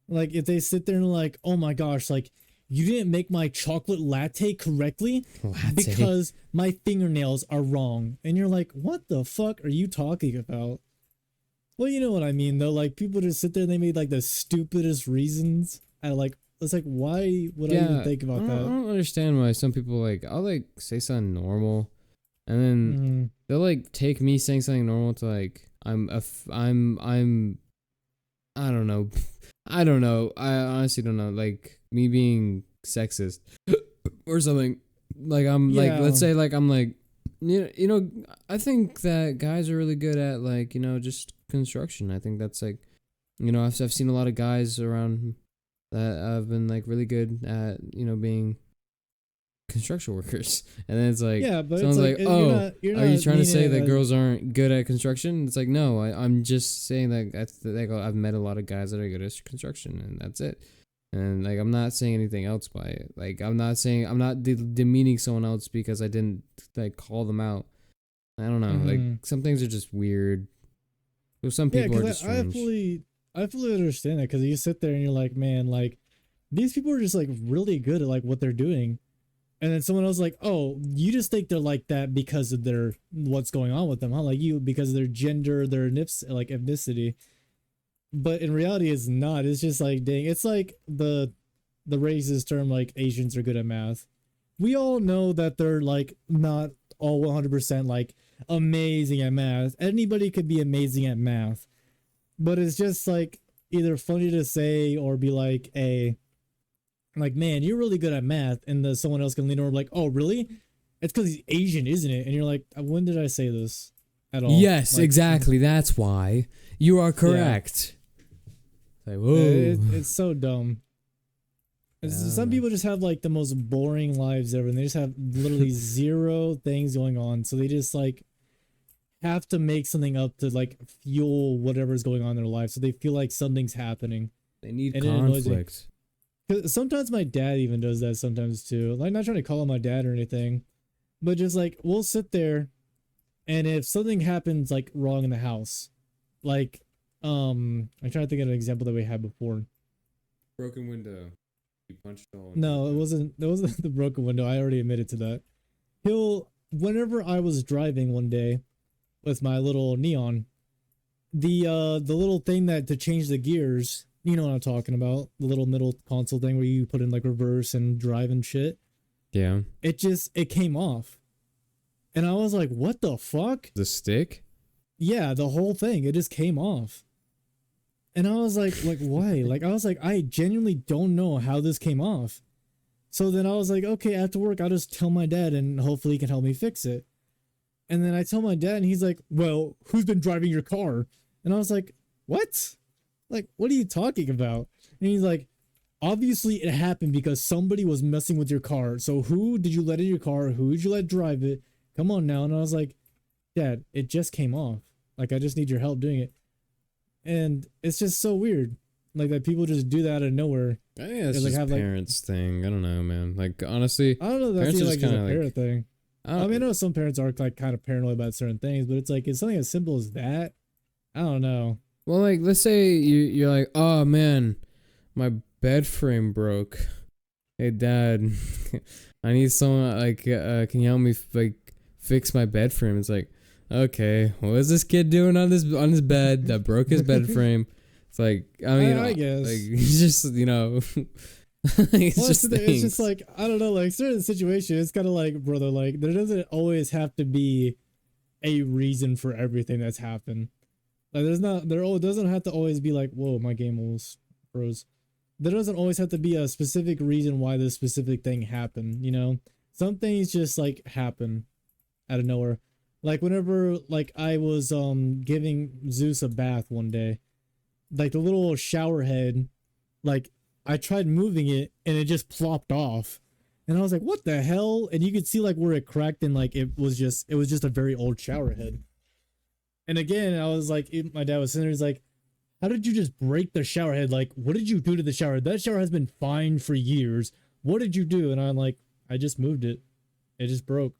Like if they sit there and like, oh my gosh, like you didn't make my chocolate latte correctly because my fingernails are wrong, and you're like, what the fuck are you talking about? Well, you know what I mean though. Like people just sit there and they made like the stupidest reasons. It's like, why would I even think about that? I don't understand why some people I'll like say something normal, and then they'll like take me saying something normal to like I don't know. I don't know. I honestly don't know. Like me being sexist or something. Like let's say like I'm like, I think that guys are really good at like, just construction. I think that's like, I've seen a lot of guys around that have been like really good at being construction workers, and then it's like but someone's it's like oh, are you trying to say that girls aren't good at construction? It's like no, I'm just saying that I've met a lot of guys that are good at construction, and that's it. And like I'm not saying anything else by it. Like I'm not demeaning someone else because I didn't like call them out. I don't know. Like some things are just weird. So some people are just strange. I fully understand that because you sit there and you're like, man, like these people are just like really good at like what they're doing, and then someone else is like, oh, you just think they're like that because of their what's going on with them, huh? Like you because of their gender, their ethnicity, but in reality, it's not. It's just like dang, it's like the racist term like Asians are good at math. We all know that they're like not all 100% like amazing at math. Anybody could be amazing at math. But it's just like either funny to say or be like, hey, like, man, you're really good at math, and the someone else can lean over like, oh, really? It's because he's Asian, isn't it? And you're like, when did I say this at all? Yes, Like, exactly. That's why you are correct. Like, whoa. it's so dumb. Some people just have like the most boring lives ever, and they just have literally zero things going on. So they just like have to make something up to like fuel whatever's going on in their life. So they feel like something's happening. They need And it annoys me. conflict. 'Cause sometimes my dad even does that sometimes too. Like, not trying to call him my dad or anything, but just like we'll sit there, and if something happens like wrong in the house, like I'm trying to think of an example that we had before. Broken window. You punched a hole. No, it wasn't. It wasn't the broken window. I already admitted to that. Whenever I was driving one day with my little Neon, the little thing that to change the gears, you know what I'm talking about, the little middle console thing where you put in like reverse and drive and shit. Yeah. It came off, and I was like, what the fuck? The stick? Yeah, the whole thing. It just came off. And I was like why? Like, I was like, I genuinely don't know how this came off. So then I was like, okay, after work, I'll just tell my dad and hopefully he can help me fix it. And then I tell my dad and he's like, well, who's been driving your car? And I was like, what? Like, what are you talking about? And he's like, obviously it happened because somebody was messing with your car. So who did you let in your car? Who did you let drive it? Come on now. And I was like, Dad, it just came off. Like, I just need your help doing it. And it's just so weird, like that people just do that out of nowhere. I think that's like, just have, parents thing. I don't know, man. Like, honestly, I don't know. That's parents are like just a kinda, parent thing. I mean, I don't, know some parents are like kind of paranoid about certain things, but it's like it's something as simple as that. I don't know. well, like, let's say you're like, oh man, my bed frame broke. Hey, Dad, I need someone. Like, can you help me like fix my bed frame? It's like, okay, what is this kid doing on his bed that broke his bed frame? It's like, I mean, I guess like, he's just, you know, it's just like, I don't know, like certain situations, it's kind of like, brother, like there doesn't always have to be a reason for everything that's happened. Like there doesn't have to always be like, whoa, my game almost froze. There doesn't always have to be a specific reason why this specific thing happened, you know? Some things just like happen out of nowhere. Like whenever like I was giving Zeus a bath one day, like the little shower head, like I tried moving it and it just plopped off. And I was like, what the hell? And you could see like where it cracked, and like it was just a very old shower head. And again, I was like, my dad was sitting there, he's like, how did you just break the shower head? Like, what did you do to the shower head? That shower has been fine for years. What did you do? And I'm like, I just moved it. It just broke.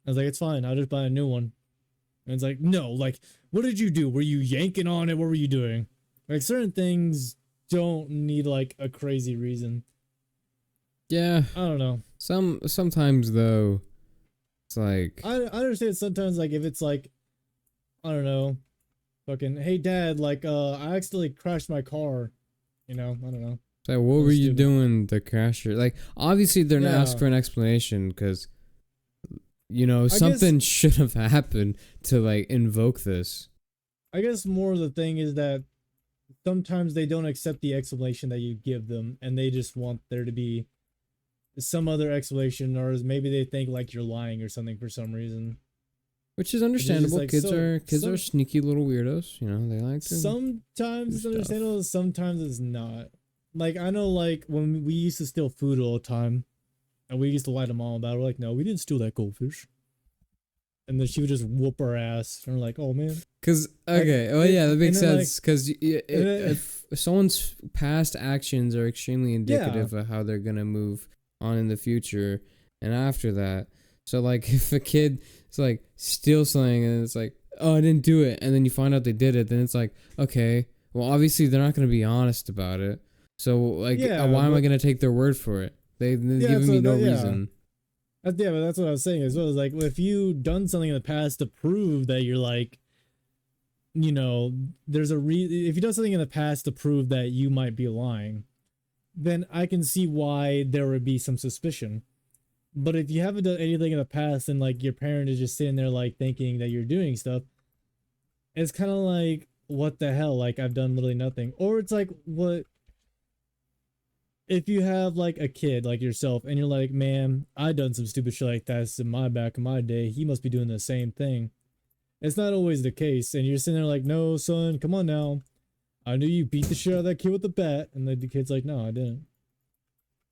I was like, it's fine. I'll just buy a new one. And it's like, no, like, what did you do? Were you yanking on it? What were you doing? Like, certain things don't need like a crazy reason. Yeah. I don't know. Sometimes though, it's like, I understand sometimes, like, if it's like, I don't know, fucking, hey Dad, like, I accidentally crashed my car. You know, I don't know. it's like, what were you doing to crash your? Like, obviously they're not asking for an explanation because, you know, something should have happened to like invoke this. I guess more of the thing is that sometimes they don't accept the explanation that you give them, and they just want there to be some other explanation, or maybe they think like you're lying or something for some reason. Which is understandable. Like, kids are sneaky little weirdos. You know, they like to. Sometimes it's understandable, sometimes it's not. Like, I know, like, when we used to steal food all the time, and we used to lie to Mom about it, we're like, no, we didn't steal that goldfish. And then she would just whoop our ass, and we're like, oh man. Cause okay, well yeah, that makes sense. Like, Cause if someone's past actions are extremely indicative of how they're gonna move on in the future and after that. So like, if a kid is like steals something and it's like, oh, I didn't do it, and then you find out they did it, then it's like, okay, well obviously they're not gonna be honest about it. So like, why am I gonna take their word for it? They've given me no reason. But that's what I was saying as well. Is like, if you've done something in the past to prove that you're like, you know, there's a if you've done something in the past to prove that you might be lying, then I can see why there would be some suspicion. But if you haven't done anything in the past and like your parent is just sitting there like thinking that you're doing stuff, it's kind of like, what the hell? Like, I've done literally nothing. Or it's like, what? if you have like a kid like yourself and you're like, man, I done some stupid shit like that in my back in my day, he must be doing the same thing. It's not always the case, and you're sitting there like, no, son, come on now. I knew you beat the shit out of that kid with the bat, and the kid's like, no, I didn't.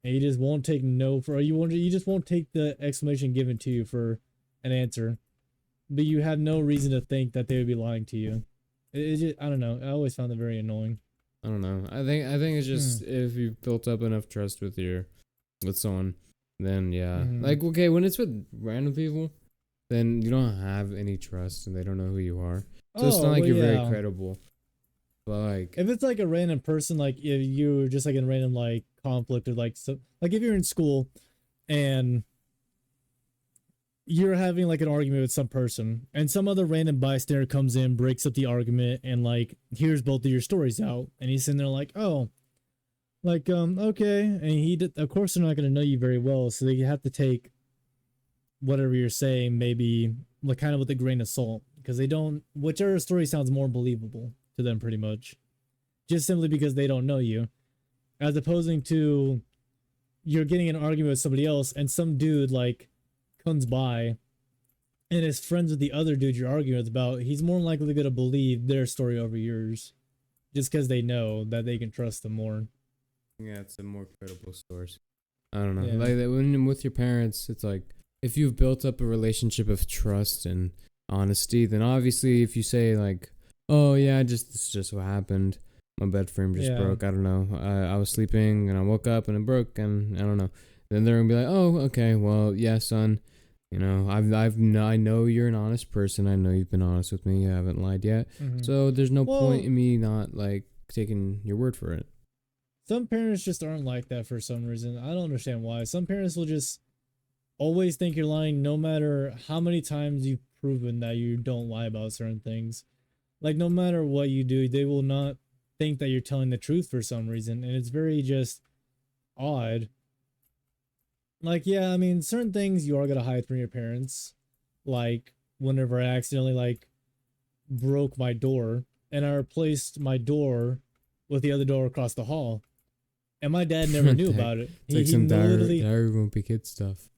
And you just won't take no for you just won't take the explanation given to you for an answer. But you have no reason to think that they would be lying to you. It just, I don't know. I always found it very annoying. I don't know. I think it's just if you've built up enough trust with someone, then yeah. Like okay, when it's with random people, then you don't have any trust and they don't know who you are. So it's not like you're very credible. But like if it's like a random person, like if you're just like in random like conflict or like so like if you're in school and you're having like an argument with some person and some other random bystander comes in, breaks up the argument and like hears both of your stories out and he's sitting there like, oh, like okay, and of course they're not going to know you very well, so they have to take whatever you're saying maybe like kind of with a grain of salt, because they don't, whichever story sounds more believable to them pretty much, just simply because they don't know you, as opposing to you're getting an argument with somebody else and some dude like comes by and is friends with the other dude you're arguing with about, he's more likely going to believe their story over yours just because they know that they can trust them more. Yeah, it's a more credible source. I don't know. Yeah. Like when with your parents, it's like if you've built up a relationship of trust and honesty, then obviously if you say like, oh yeah, this is just what happened. My bed frame just broke. I don't know. I was sleeping and I woke up and it broke and I don't know. Then they're gonna be like, oh, okay, well, yeah, son. You know, I know you're an honest person. I know you've been honest with me. You haven't lied yet. So there's no point in me not like taking your word for it. Some parents just aren't like that for some reason. I don't understand why. Some parents will just always think you're lying no matter how many times you've proven that you don't lie about certain things. Like no matter what you do, they will not think that you're telling the truth for some reason, and it's very just odd. Like, yeah, I mean, certain things you are gonna hide from your parents. Like, whenever I accidentally, like, broke my door, and I replaced my door with the other door across the hall. And my dad never knew about it. It's like some diary Wimpy Kid stuff.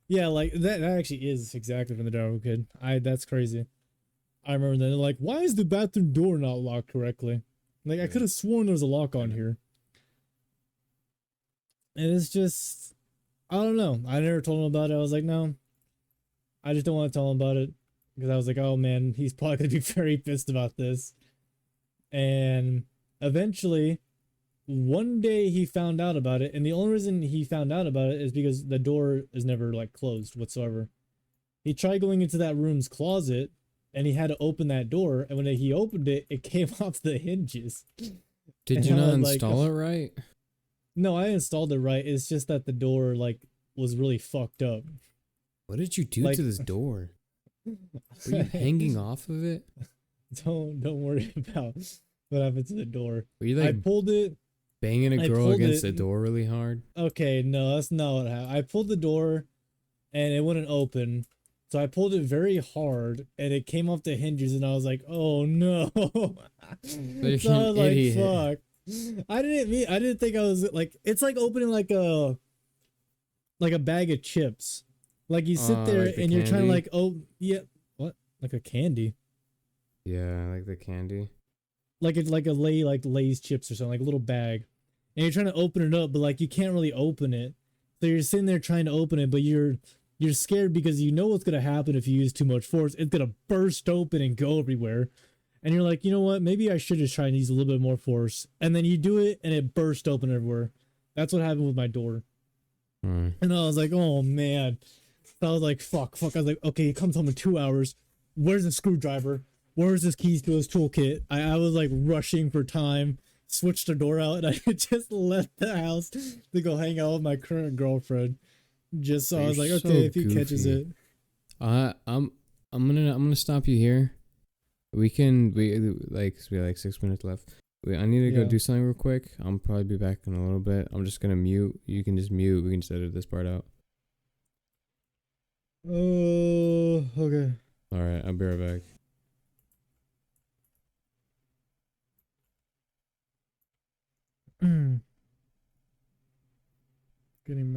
Yeah, like, that actually is exactly from the Diary Kid. That's crazy. I remember that, like, why is the bathroom door not locked correctly? Like, I could have sworn there was a lock on here. And it's just, I don't know. I never told him about it. I was like, no, I just don't want to tell him about it. Because I was like, oh man, he's probably going to be very pissed about this. And eventually, one day he found out about it. And the only reason he found out about it is because the door is never like closed whatsoever. He tried going into that room's closet and he had to open that door. And when he opened it, it came off the hinges. Did you not install it right? No, I installed it right. It's just that the door like was really fucked up. What did you do to this door? Were you hanging off of it? Don't worry about what happened to the door. Were you like I pulled it, banging a girl against the door really hard? Okay, no, that's not what happened. I pulled the door and it wouldn't open. So I pulled it very hard and it came off the hinges and I was like, oh no. So I was like, fuck. I didn't think I was like, it's like opening like a bag of chips. Like you sit there like and you're trying to like, oh yeah, what? Like a candy. Yeah, like the candy. Like it's like Lay's chips or something, like a little bag. And you're trying to open it up, but like you can't really open it. So you're sitting there trying to open it, but you're scared because you know what's gonna happen if you use too much force. It's gonna burst open and go everywhere. And you're like, you know what? Maybe I should just try and use a little bit more force. And then you do it and it burst open everywhere. That's what happened with my door. And I was like, oh man. So I was like, fuck. I was like, okay, he comes home in 2 hours. Where's the screwdriver? Where's his keys to his toolkit? I was like rushing for time, switched the door out, and I just left the house to go hang out with my current girlfriend. Just so I was like, okay, if he catches it. I'm gonna stop you here. We like 6 minutes left. I need to go do something real quick. I'll probably be back in a little bit. I'm just gonna mute. You can just mute. We can just edit this part out. Oh, okay. All right, I'll be right back.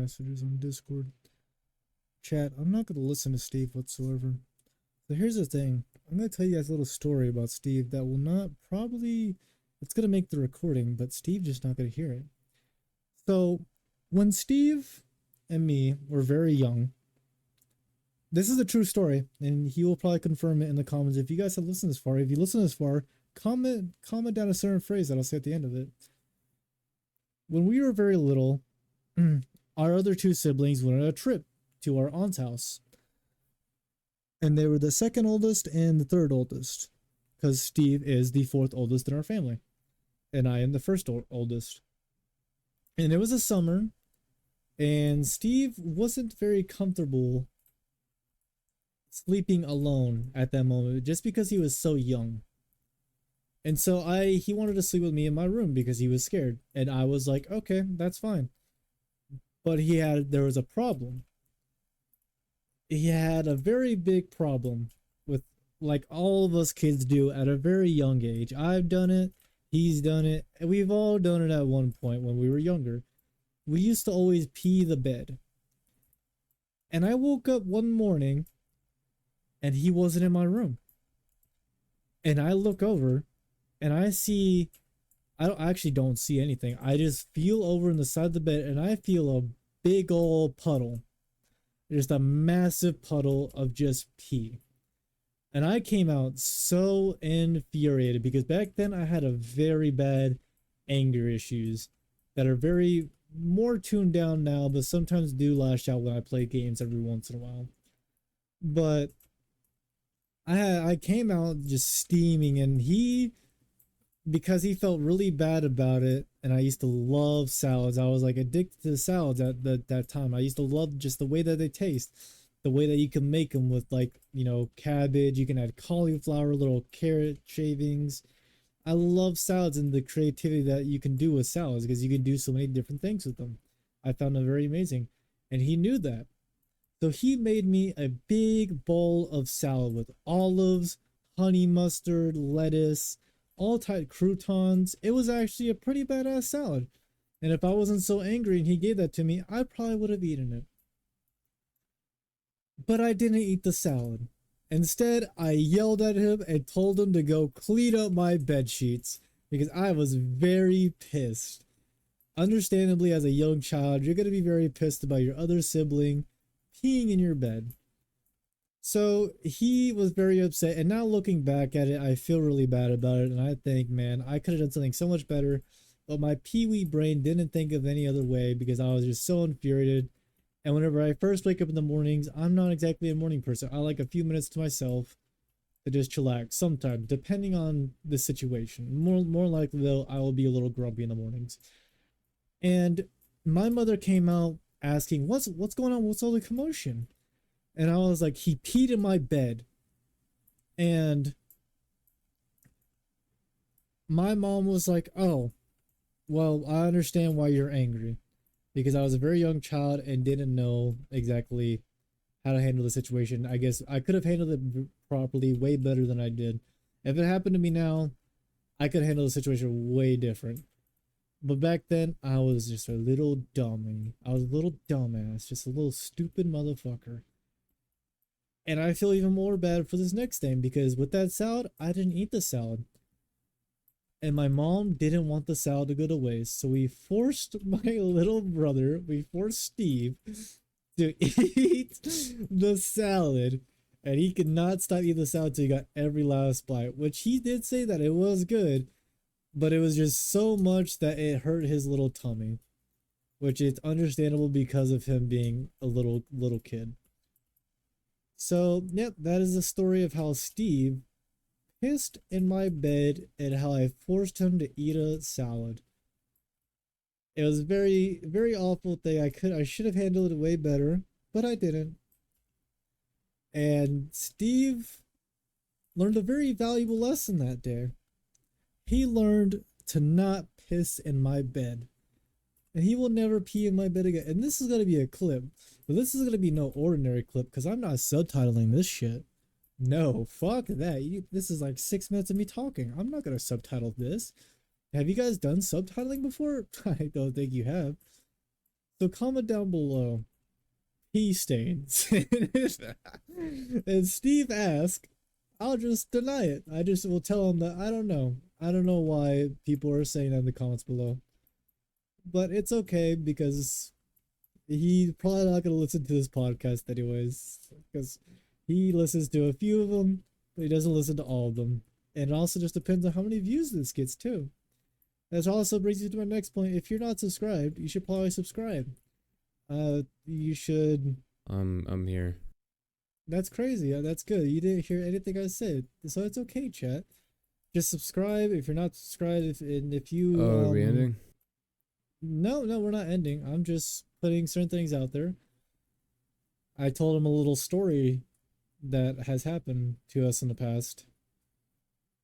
messages on Discord. Chat, I'm not going to listen to Steve whatsoever. So here's the thing. I'm going to tell you guys a little story about Steve that will not probably... It's going to make the recording, but Steve just not going to hear it. So when Steve and me were very young, this is a true story, and he will probably confirm it in the comments. If you guys have listened this far, if you listen this far, comment down a certain phrase that I'll say at the end of it. When we were very little, our other two siblings went on a trip to our aunt's house. And they were the second oldest and the third oldest, because Steve is the fourth oldest in our family, and I am the first oldest. And it was a summer, and Steve wasn't very comfortable sleeping alone at that moment, just because he was so young. And so he wanted to sleep with me in my room because he was scared, and I was like, okay, that's fine. But there was a problem. He had a very big problem with, like all of us kids do at a very young age. I've done it, he's done it, and we've all done it at one point when we were younger. We used to always pee the bed. And I woke up one morning and he wasn't in my room. And I look over and I actually don't see anything. I just feel over in the side of the bed and I feel a big old puddle. Just a massive puddle of just pee. And I came out so infuriated because back then I had a very bad anger issues that are very more tuned down now, but sometimes do lash out when I play games every once in a while. But I came out just steaming, and because he felt really bad about it, and I used to love salads. I was like addicted to salads at that time. I used to love just the way that they taste, the way that you can make them with, like, you know, cabbage. You can add cauliflower, little carrot shavings. I love salads and the creativity that you can do with salads because you can do so many different things with them. I found them very amazing, and he knew that. So he made me a big bowl of salad with olives, honey mustard, lettuce, all type croutons. It was actually a pretty badass salad. And if I wasn't so angry and he gave that to me, I probably would have eaten it. But I didn't eat the salad. Instead, I yelled at him and told him to go clean up my bed sheets because I was very pissed. Understandably, as a young child, you're going to be very pissed about your other sibling peeing in your bed. So he was very upset, and now looking back at it, I feel really bad about it, and I think, man, I could have done something so much better, but my peewee brain didn't think of any other way because I was just so infuriated. And whenever I first wake up in the mornings, I'm not exactly a morning person. I like a few minutes to myself to just chillax sometimes, depending on the situation. More likely, though, I will be a little grumpy in the mornings. And my mother came out asking, what's going on? What's all the commotion? And I was like, he peed in my bed. And my mom was like, oh, well, I understand why you're angry. Because I was a very young child and didn't know exactly how to handle the situation. I guess I could have handled it properly way better than I did. If it happened to me now, I could handle the situation way different. But back then, I was just a little dummy. I was a little dumbass, just a little stupid motherfucker. And I feel even more bad for this next thing because with that salad, I didn't eat the salad. And my mom didn't want the salad to go to waste. So we forced my little brother, we forced Steve to eat the salad. And he could not stop eating the salad till he got every last bite. Which he did say that it was good. But it was just so much that it hurt his little tummy. Which is understandable because of him being a little kid. So, yep, that is the story of how Steve pissed in my bed and how I forced him to eat a salad. It was a very, very awful thing. I should have handled it way better, but I didn't. And Steve learned a very valuable lesson that day. He learned to not piss in my bed. And he will never pee in my bed again. And this is going to be a clip. But this is going to be no ordinary clip because I'm not subtitling this shit. No, fuck that. This is like 6 minutes of me talking. I'm not going to subtitle this. Have you guys done subtitling before? I don't think you have. So comment down below. Pee stains. And Steve asked, I'll just deny it. I just will tell him that I don't know. I don't know why people are saying that in the comments below. But it's okay because he's probably not going to listen to this podcast anyways. Because he listens to a few of them, but he doesn't listen to all of them. And it also just depends on how many views this gets too. That also brings you to my next point. If you're not subscribed, you should probably subscribe. You should. I'm here. That's crazy. That's good. You didn't hear anything I said, so it's okay, chat. Just subscribe if you're not subscribed. If you. Oh, are we ending? No, we're not ending. I'm just putting certain things out there. I told him a little story that has happened to us in the past,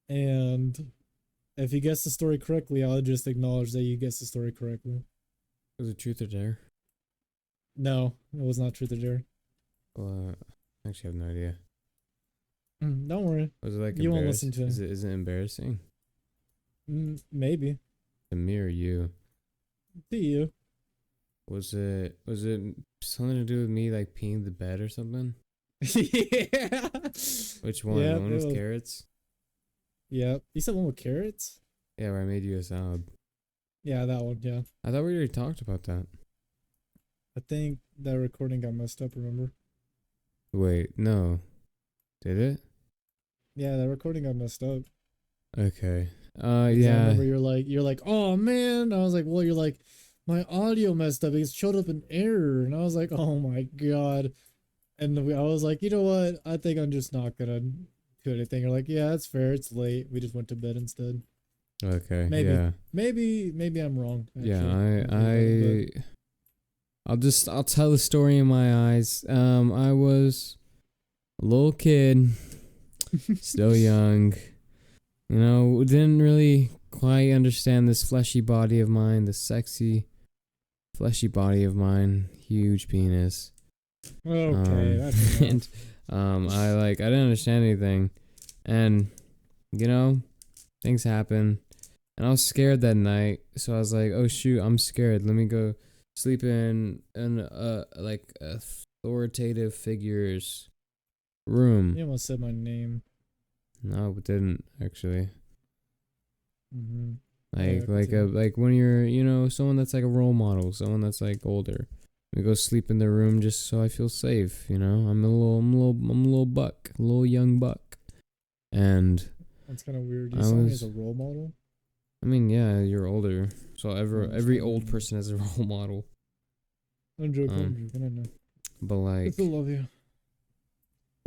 and if you guess the story correctly, I'll just acknowledge that you guessed the story correctly. Was it truth or dare? No, it was not truth or dare. I actually have no idea. Don't worry. Was it like you won't listen to it? Is it embarrassing? Maybe. To me or you? To you. Was it something to do with me like peeing the bed or something? Yeah. Which one? Yep, The one with carrots? Yep. You said one with carrots? Yeah, where I made you a salad. Yeah, that one, yeah. I thought we already talked about that. I think that recording got messed up, remember? Wait, no. Did it? Yeah, that recording got messed up. Okay. Because yeah. I remember you're like, oh man. I was like, well, you're like, my audio messed up. It showed up an error. And I was like, oh my god. And I was like, you know what? I think I'm just not gonna do anything. You're like, yeah, that's fair. It's late. We just went to bed instead. Okay. Maybe. Yeah. Maybe I'm wrong. Actually. Yeah. I'll tell the story in my eyes. I was a little kid, still young. You know, didn't really quite understand this fleshy body of mine, the sexy, fleshy body of mine, huge penis. Okay, that's enough. And I didn't understand anything, and you know, things happen, and I was scared that night, so I was like, oh shoot, I'm scared. Let me go sleep in an like authoritative figure's room. You almost said my name. No, it didn't actually. Mm-hmm. Like when you're, you know, someone that's like a role model, someone that's like older. We go sleep in their room just so I feel safe, you know. I'm a little buck, a little young buck, and that's kind of weird. You saw me as a role model. I mean, yeah, you're older, so every old person has a role model. I'm joking. I know. But like, I still love you.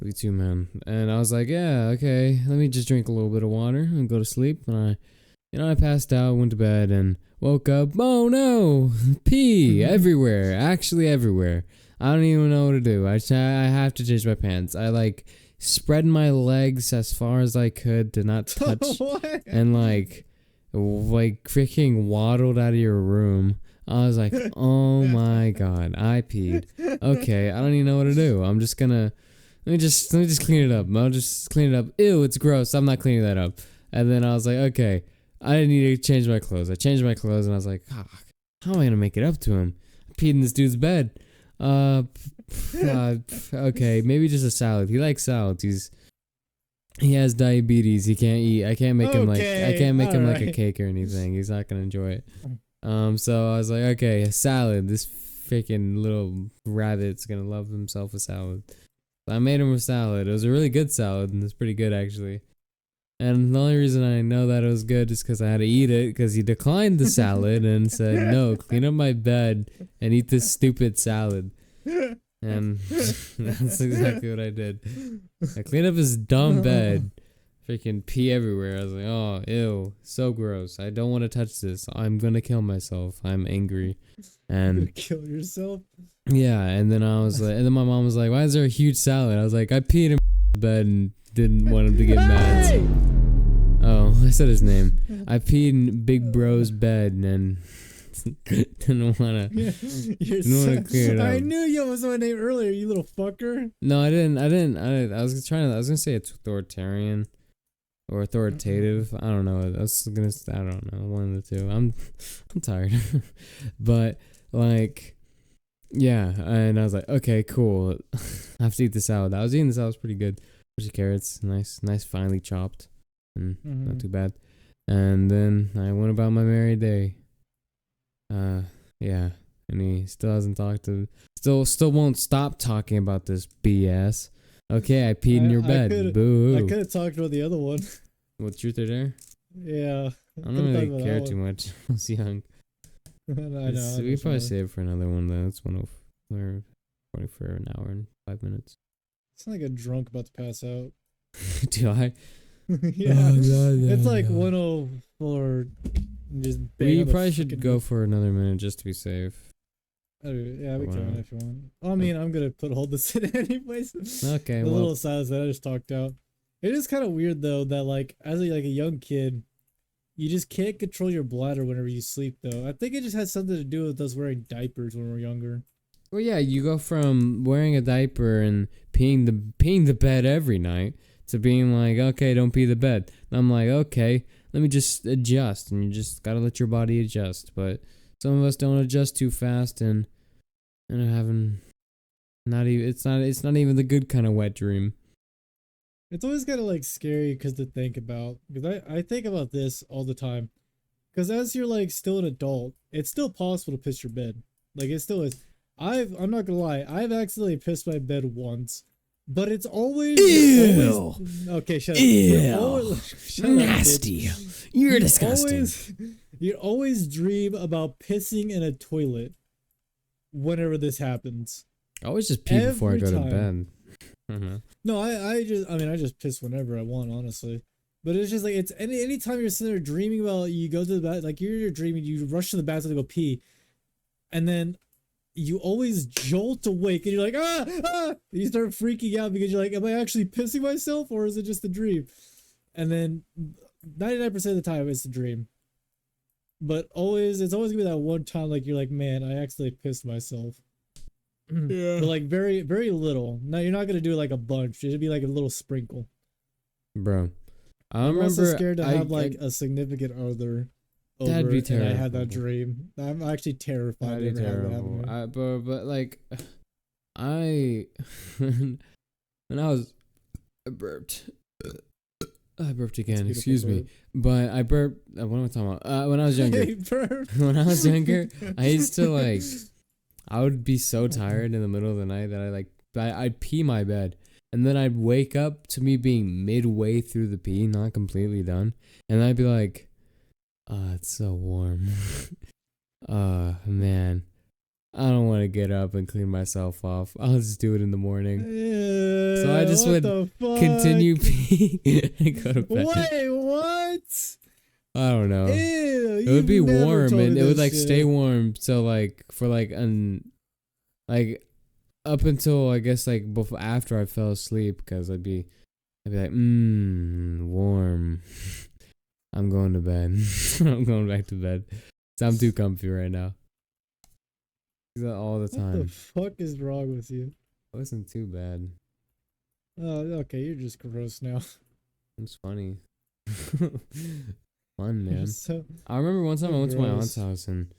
Love you too, man. And I was like, yeah, okay, let me just drink a little bit of water and go to sleep. And I passed out, went to bed, and woke up. Oh no, pee everywhere, actually everywhere. I don't even know what to do. I have to change my pants. I like spread my legs as far as I could to not touch, and like freaking waddled out of your room. I was like, oh my god, I peed. Okay, I don't even know what to do. I'm just gonna let me just clean it up. I'll just clean it up. Ew, it's gross. I'm not cleaning that up. And then I was like, okay, I need to change my clothes. I changed my clothes, and I was like, how am I gonna make it up to him? I peed in this dude's bed. Okay, maybe just a salad. He likes salads. He has diabetes. He can't eat. I can't make him like a cake or anything. He's not gonna enjoy it. So I was like, okay, a salad. This freaking little rabbit's gonna love himself a salad. So I made him a salad. It was a really good salad, and it's pretty good actually. And the only reason I know that it was good is because I had to eat it, because he declined the salad and said, no, clean up my bed and eat this stupid salad. And that's exactly what I did. I cleaned up his dumb bed. Freaking pee everywhere. I was like, oh, ew, so gross. I don't want to touch this. I'm gonna kill myself. I'm angry. And kill yourself? Yeah, and then I was like, and then my mom was like, why is there a huge salad? I was like, I peed in bed and didn't want him to get mad. Oh, I said his name. I peed in Big Bro's bed and didn't want to clear it up. I knew you almost my name earlier, you little fucker. No, I didn't. I was gonna say it's authoritarian or authoritative. I don't know. I don't know. One of the two. I'm tired. But like, Yeah, and I was like, okay, cool. I have to eat the salad. I was eating the salad, it was pretty good. There's carrots, nice, finely chopped, and not too bad. And then I went about my merry day. Yeah, and he still hasn't talked to, still won't stop talking about this BS. Okay, I peed in your bed. Boo. I could have talked about the other one. What, truth or dare? Yeah. I don't really care too much. I was young. I know. We probably save for another one though. It's 1 for an hour and 5 minutes. It's like a drunk about to pass out. Do I? Yeah. It's like 104. Just we probably should go for another minute just to be safe. Yeah, we can if you want. I mean, I'm gonna hold this in anyways. Okay. The little silence that I just talked out. It is kind of weird though that like as a young kid, you just can't control your bladder whenever you sleep though. I think it just has something to do with us wearing diapers when we're younger. Well, yeah, you go from wearing a diaper and peeing the bed every night to being like, okay, don't pee the bed. And I'm like, okay, let me just adjust, and you just gotta let your body adjust. But some of us don't adjust too fast, and are having not even it's not even the good kind of wet dream. It's always kind of like scary to think about, because I think about this all the time. Because as you're like still an adult, it's still possible to piss your bed. Like it still is. I'm not gonna lie, I've accidentally pissed my bed once, but it's always Ew. Okay, shut up. Ew. Nasty. You're disgusting. You always dream about pissing in a toilet whenever this happens. I always just pee before I go to bed. No, I just piss whenever I want, honestly. But it's just like it's anytime you're sitting there dreaming about, you go to the bath, like you're dreaming, you rush to the bathroom to go pee, and then you always jolt awake and you're like, ah! You start freaking out because you're like, am I actually pissing myself or is it just a dream? And then 99% of the time it's a dream. But it's always gonna be that one time like you're like, man, I actually pissed myself. Yeah. But like very, very little. Now you're not gonna do like a bunch. It'd be like a little sprinkle. Bro, I'm also scared to have like a significant other. That'd be terrible. And I had that dream. I'm actually terrified. That'd be terrible. But like, when I burped. I burped again. Excuse me, but I burped. What am I talking about? When I was younger. When I was younger, I used to like. I would be so tired in the middle of the night that I'd pee my bed, and then I'd wake up to me being midway through the pee, not completely done, and I'd be like, it's so warm. Man, I don't want to get up and clean myself off. I'll just do it in the morning. So I just would continue peeing and go to bed. Wait, what? I don't know. Ew, it would be warm, and it would like stay warm. So like for like up until I guess like before after I fell asleep, because I'd be like warm. I'm going to bed. I'm going back to bed. So I'm too comfy right now. All the time. What the fuck is wrong with you? It wasn't too bad. Oh, okay, you're just gross now. It's funny. Fun, man. So, I remember one time I went to my aunt's house and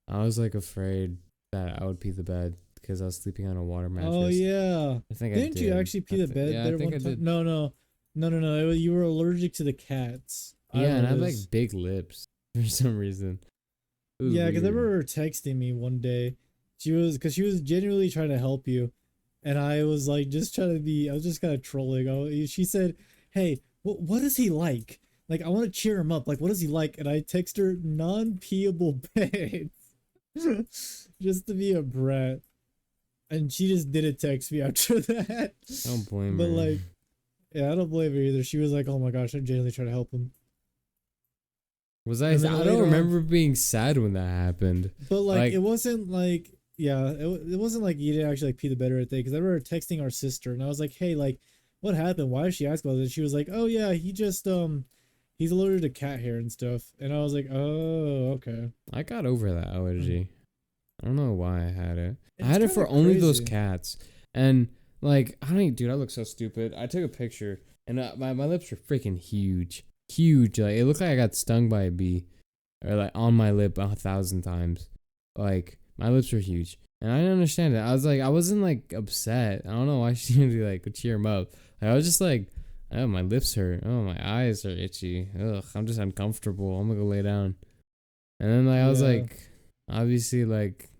I was like afraid that I would pee the bed because I was sleeping on a water mattress. Oh yeah. I think Didn't you actually pee the bed there one time? No. You were allergic to the cats. Yeah, and I had like big lips for some reason. Yeah, because I remember her texting me one day. She was genuinely trying to help you, and I was like just trying to be. I was just kind of trolling. She said, "Hey, what is he like? Like, I want to cheer him up. Like, what is he like?" And I text her non-peeable beds, just to be a brat. And she just didn't text me after that. I don't blame her. But like, yeah, I don't blame her either. She was like, "Oh my gosh, I'm genuinely trying to help him." Was I don't remember being sad when that happened. But like it wasn't like, yeah, it wasn't like you didn't actually like pee the bed or anything. Because I remember texting our sister and I was like, "Hey, like, what happened? Why did she ask about this?" She was like, "Oh yeah, he just he's allergic to cat hair and stuff." And I was like, "Oh, okay." I got over that allergy. I don't know why I had it. I had it for only those cats. And like, dude, I look so stupid. I took a picture and my lips were freaking huge. Huge. Like, it looked like I got stung by a bee, or like on my lip 1,000 times. Like, My lips were huge. And I didn't understand it. I wasn't like upset. I don't know why she didn't like cheer him up. Like, I was just like, oh, my lips hurt. Oh, my eyes are itchy. Ugh, I'm just uncomfortable. I'm gonna go lay down. And then like I was like, obviously like,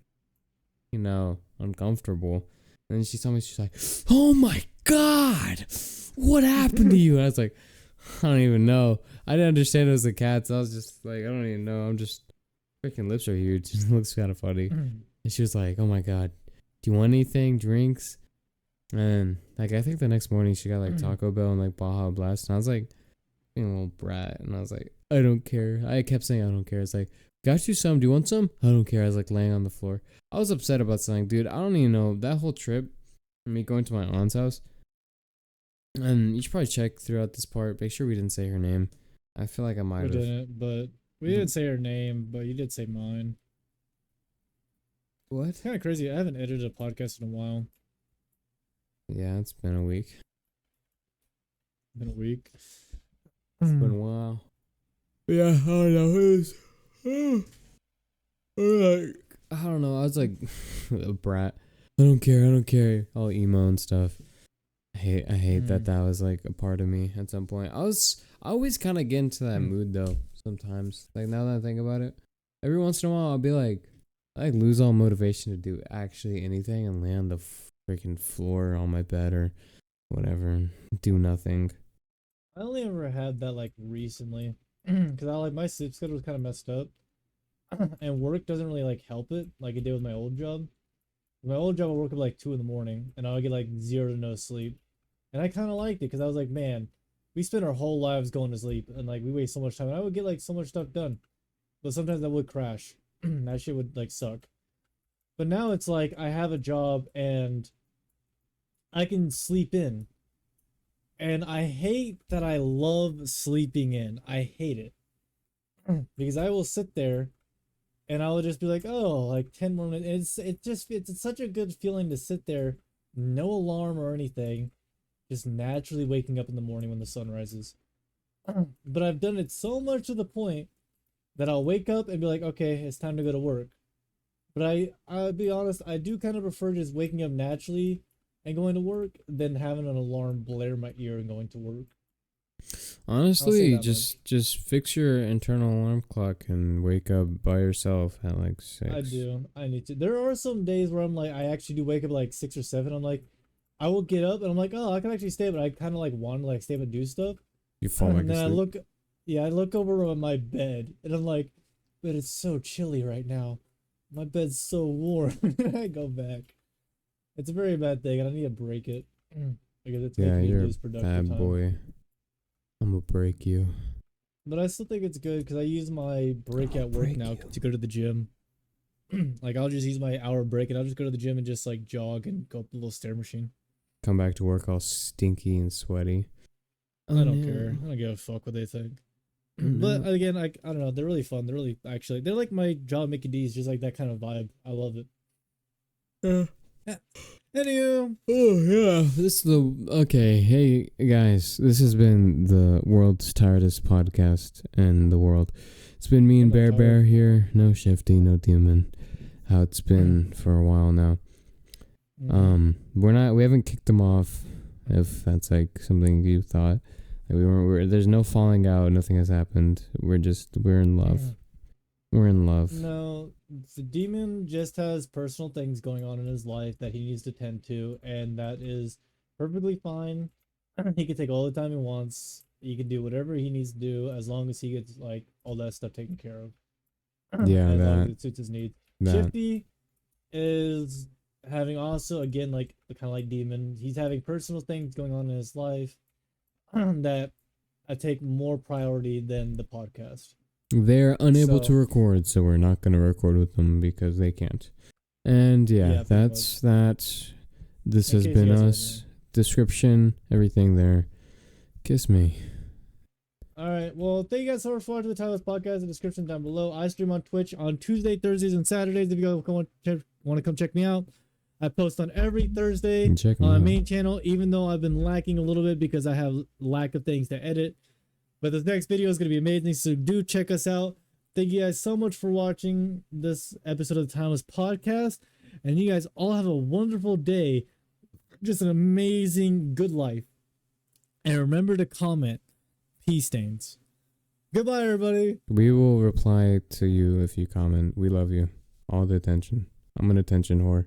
uncomfortable. And then she told me, she's like, oh my God, what happened to you? And I was like, I don't even know. I didn't understand it was a cat, so I was just like, I don't even know. I'm just, freaking lips are huge. It looks kind of funny. And she was like, oh my God, do you want anything, drinks? And like, I think the next morning she got like Taco Bell and like Baja Blast. And I was like, being a little brat. And I was like, I don't care. I kept saying, I don't care. It's like, got you some. Do you want some? I don't care. I was like laying on the floor. I was upset about something, dude. I don't even know. That whole trip, me going to my aunt's house. And you should probably check throughout this part. Make sure we didn't say her name. I feel like I might have. We didn't, but we didn't say her name, but you did say mine. What? It's kind of crazy. I haven't edited a podcast in a while. Yeah, it's been a week. Been a week. It's been a while. Yeah, I don't know. I don't know. I was like a brat. I don't care. I don't care. All emo and stuff. I hate that was like a part of me at some point. I always kind of get into that mood though. Sometimes, like now that I think about it, every once in a while I'll be like, I lose all motivation to do actually anything and lay on the freaking floor on my bed or whatever and do nothing. I only ever had that like recently, because I like my sleep schedule was kind of messed up, and work doesn't really like help it like it did with my old job. My old job I woke up like 2 a.m. and I would get like 0 to no sleep, and I kind of liked it because I was like, man, we spend our whole lives going to sleep and like we waste so much time. And I would get like so much stuff done, but sometimes I would crash. That shit would like suck. But now it's like I have a job and I can sleep in. And I hate that I love sleeping in. I hate it. Because I will sit there and I will just be like, oh, like 10 more minutes. It's such a good feeling to sit there, no alarm or anything, just naturally waking up in the morning when the sun rises. But I've done it so much to the point that I'll wake up and be like, okay, it's time to go to work. But I'll be honest, I do kind of prefer just waking up naturally and going to work than having an alarm blare in my ear and going to work. Honestly, just fix your internal alarm clock and wake up by yourself at like 6. I do. I need to. There are some days where I'm like, I actually do wake up like 6 or 7. I'm like, I will get up and I'm like, oh, I can actually stay up, but I kind of like want to like stay up and do stuff. You fall back asleep. I look over at my bed and I'm like, but it's so chilly right now. My bed's so warm. I go back. It's a very bad thing, and I need to break it because it's making me lose productive time. Bad boy. I'm gonna break you. But I still think it's good because I use my break at work now to go to the gym. Like I'll just use my hour break and I'll just go to the gym and just like jog and go up the little stair machine. Come back to work all stinky and sweaty. I don't care. I don't give a fuck what they think. But again, I don't know. They're really fun. They're really they're like my job Mickey D's, just like that kind of vibe. I love it. Yeah. Anywho. Oh yeah. Hey guys, this has been the world's tiredest podcast in the world. It's been me and Bear here. No Shifty, no Demon. How it's been for a while now. We haven't kicked them off. If that's like something you thought. There's no falling out. Nothing has happened. We're in love. We're in love. No, the Demon just has personal things going on in his life that he needs to tend to, and that is perfectly fine. He can take all the time he wants. He can do whatever he needs to do as long as he gets like all that stuff taken care of. Yeah, as long as it suits his needs. Shifty is having also again like kind of like Demon. He's having personal things going on in his life that take more priority than the podcast. They're unable to record, so we're not going to record with them because they can't. And that's that. This has been us. Description, everything there. Kiss me. Alright, well, thank you guys so much for watching the title of this podcast. The description down below. I stream on Twitch on Tuesday, Thursdays, and Saturdays. If you guys want to come check me out, I post on every Thursday on my main channel, even though I've been lacking a little bit because I have lack of things to edit. But this next video is going to be amazing, so do check us out. thank you guys so much for watching this episode of the Timeless Podcast. And you guys all have a wonderful day. Just an amazing good life. And remember to comment. Peace stains. Goodbye, everybody. We will reply to you if you comment. We love you. All the attention. I'm an attention whore.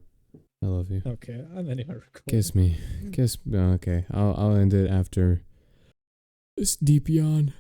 I love you. Okay, I'm ending my recording. Kiss me. Kiss. Okay, I'll end it after this deep yawn.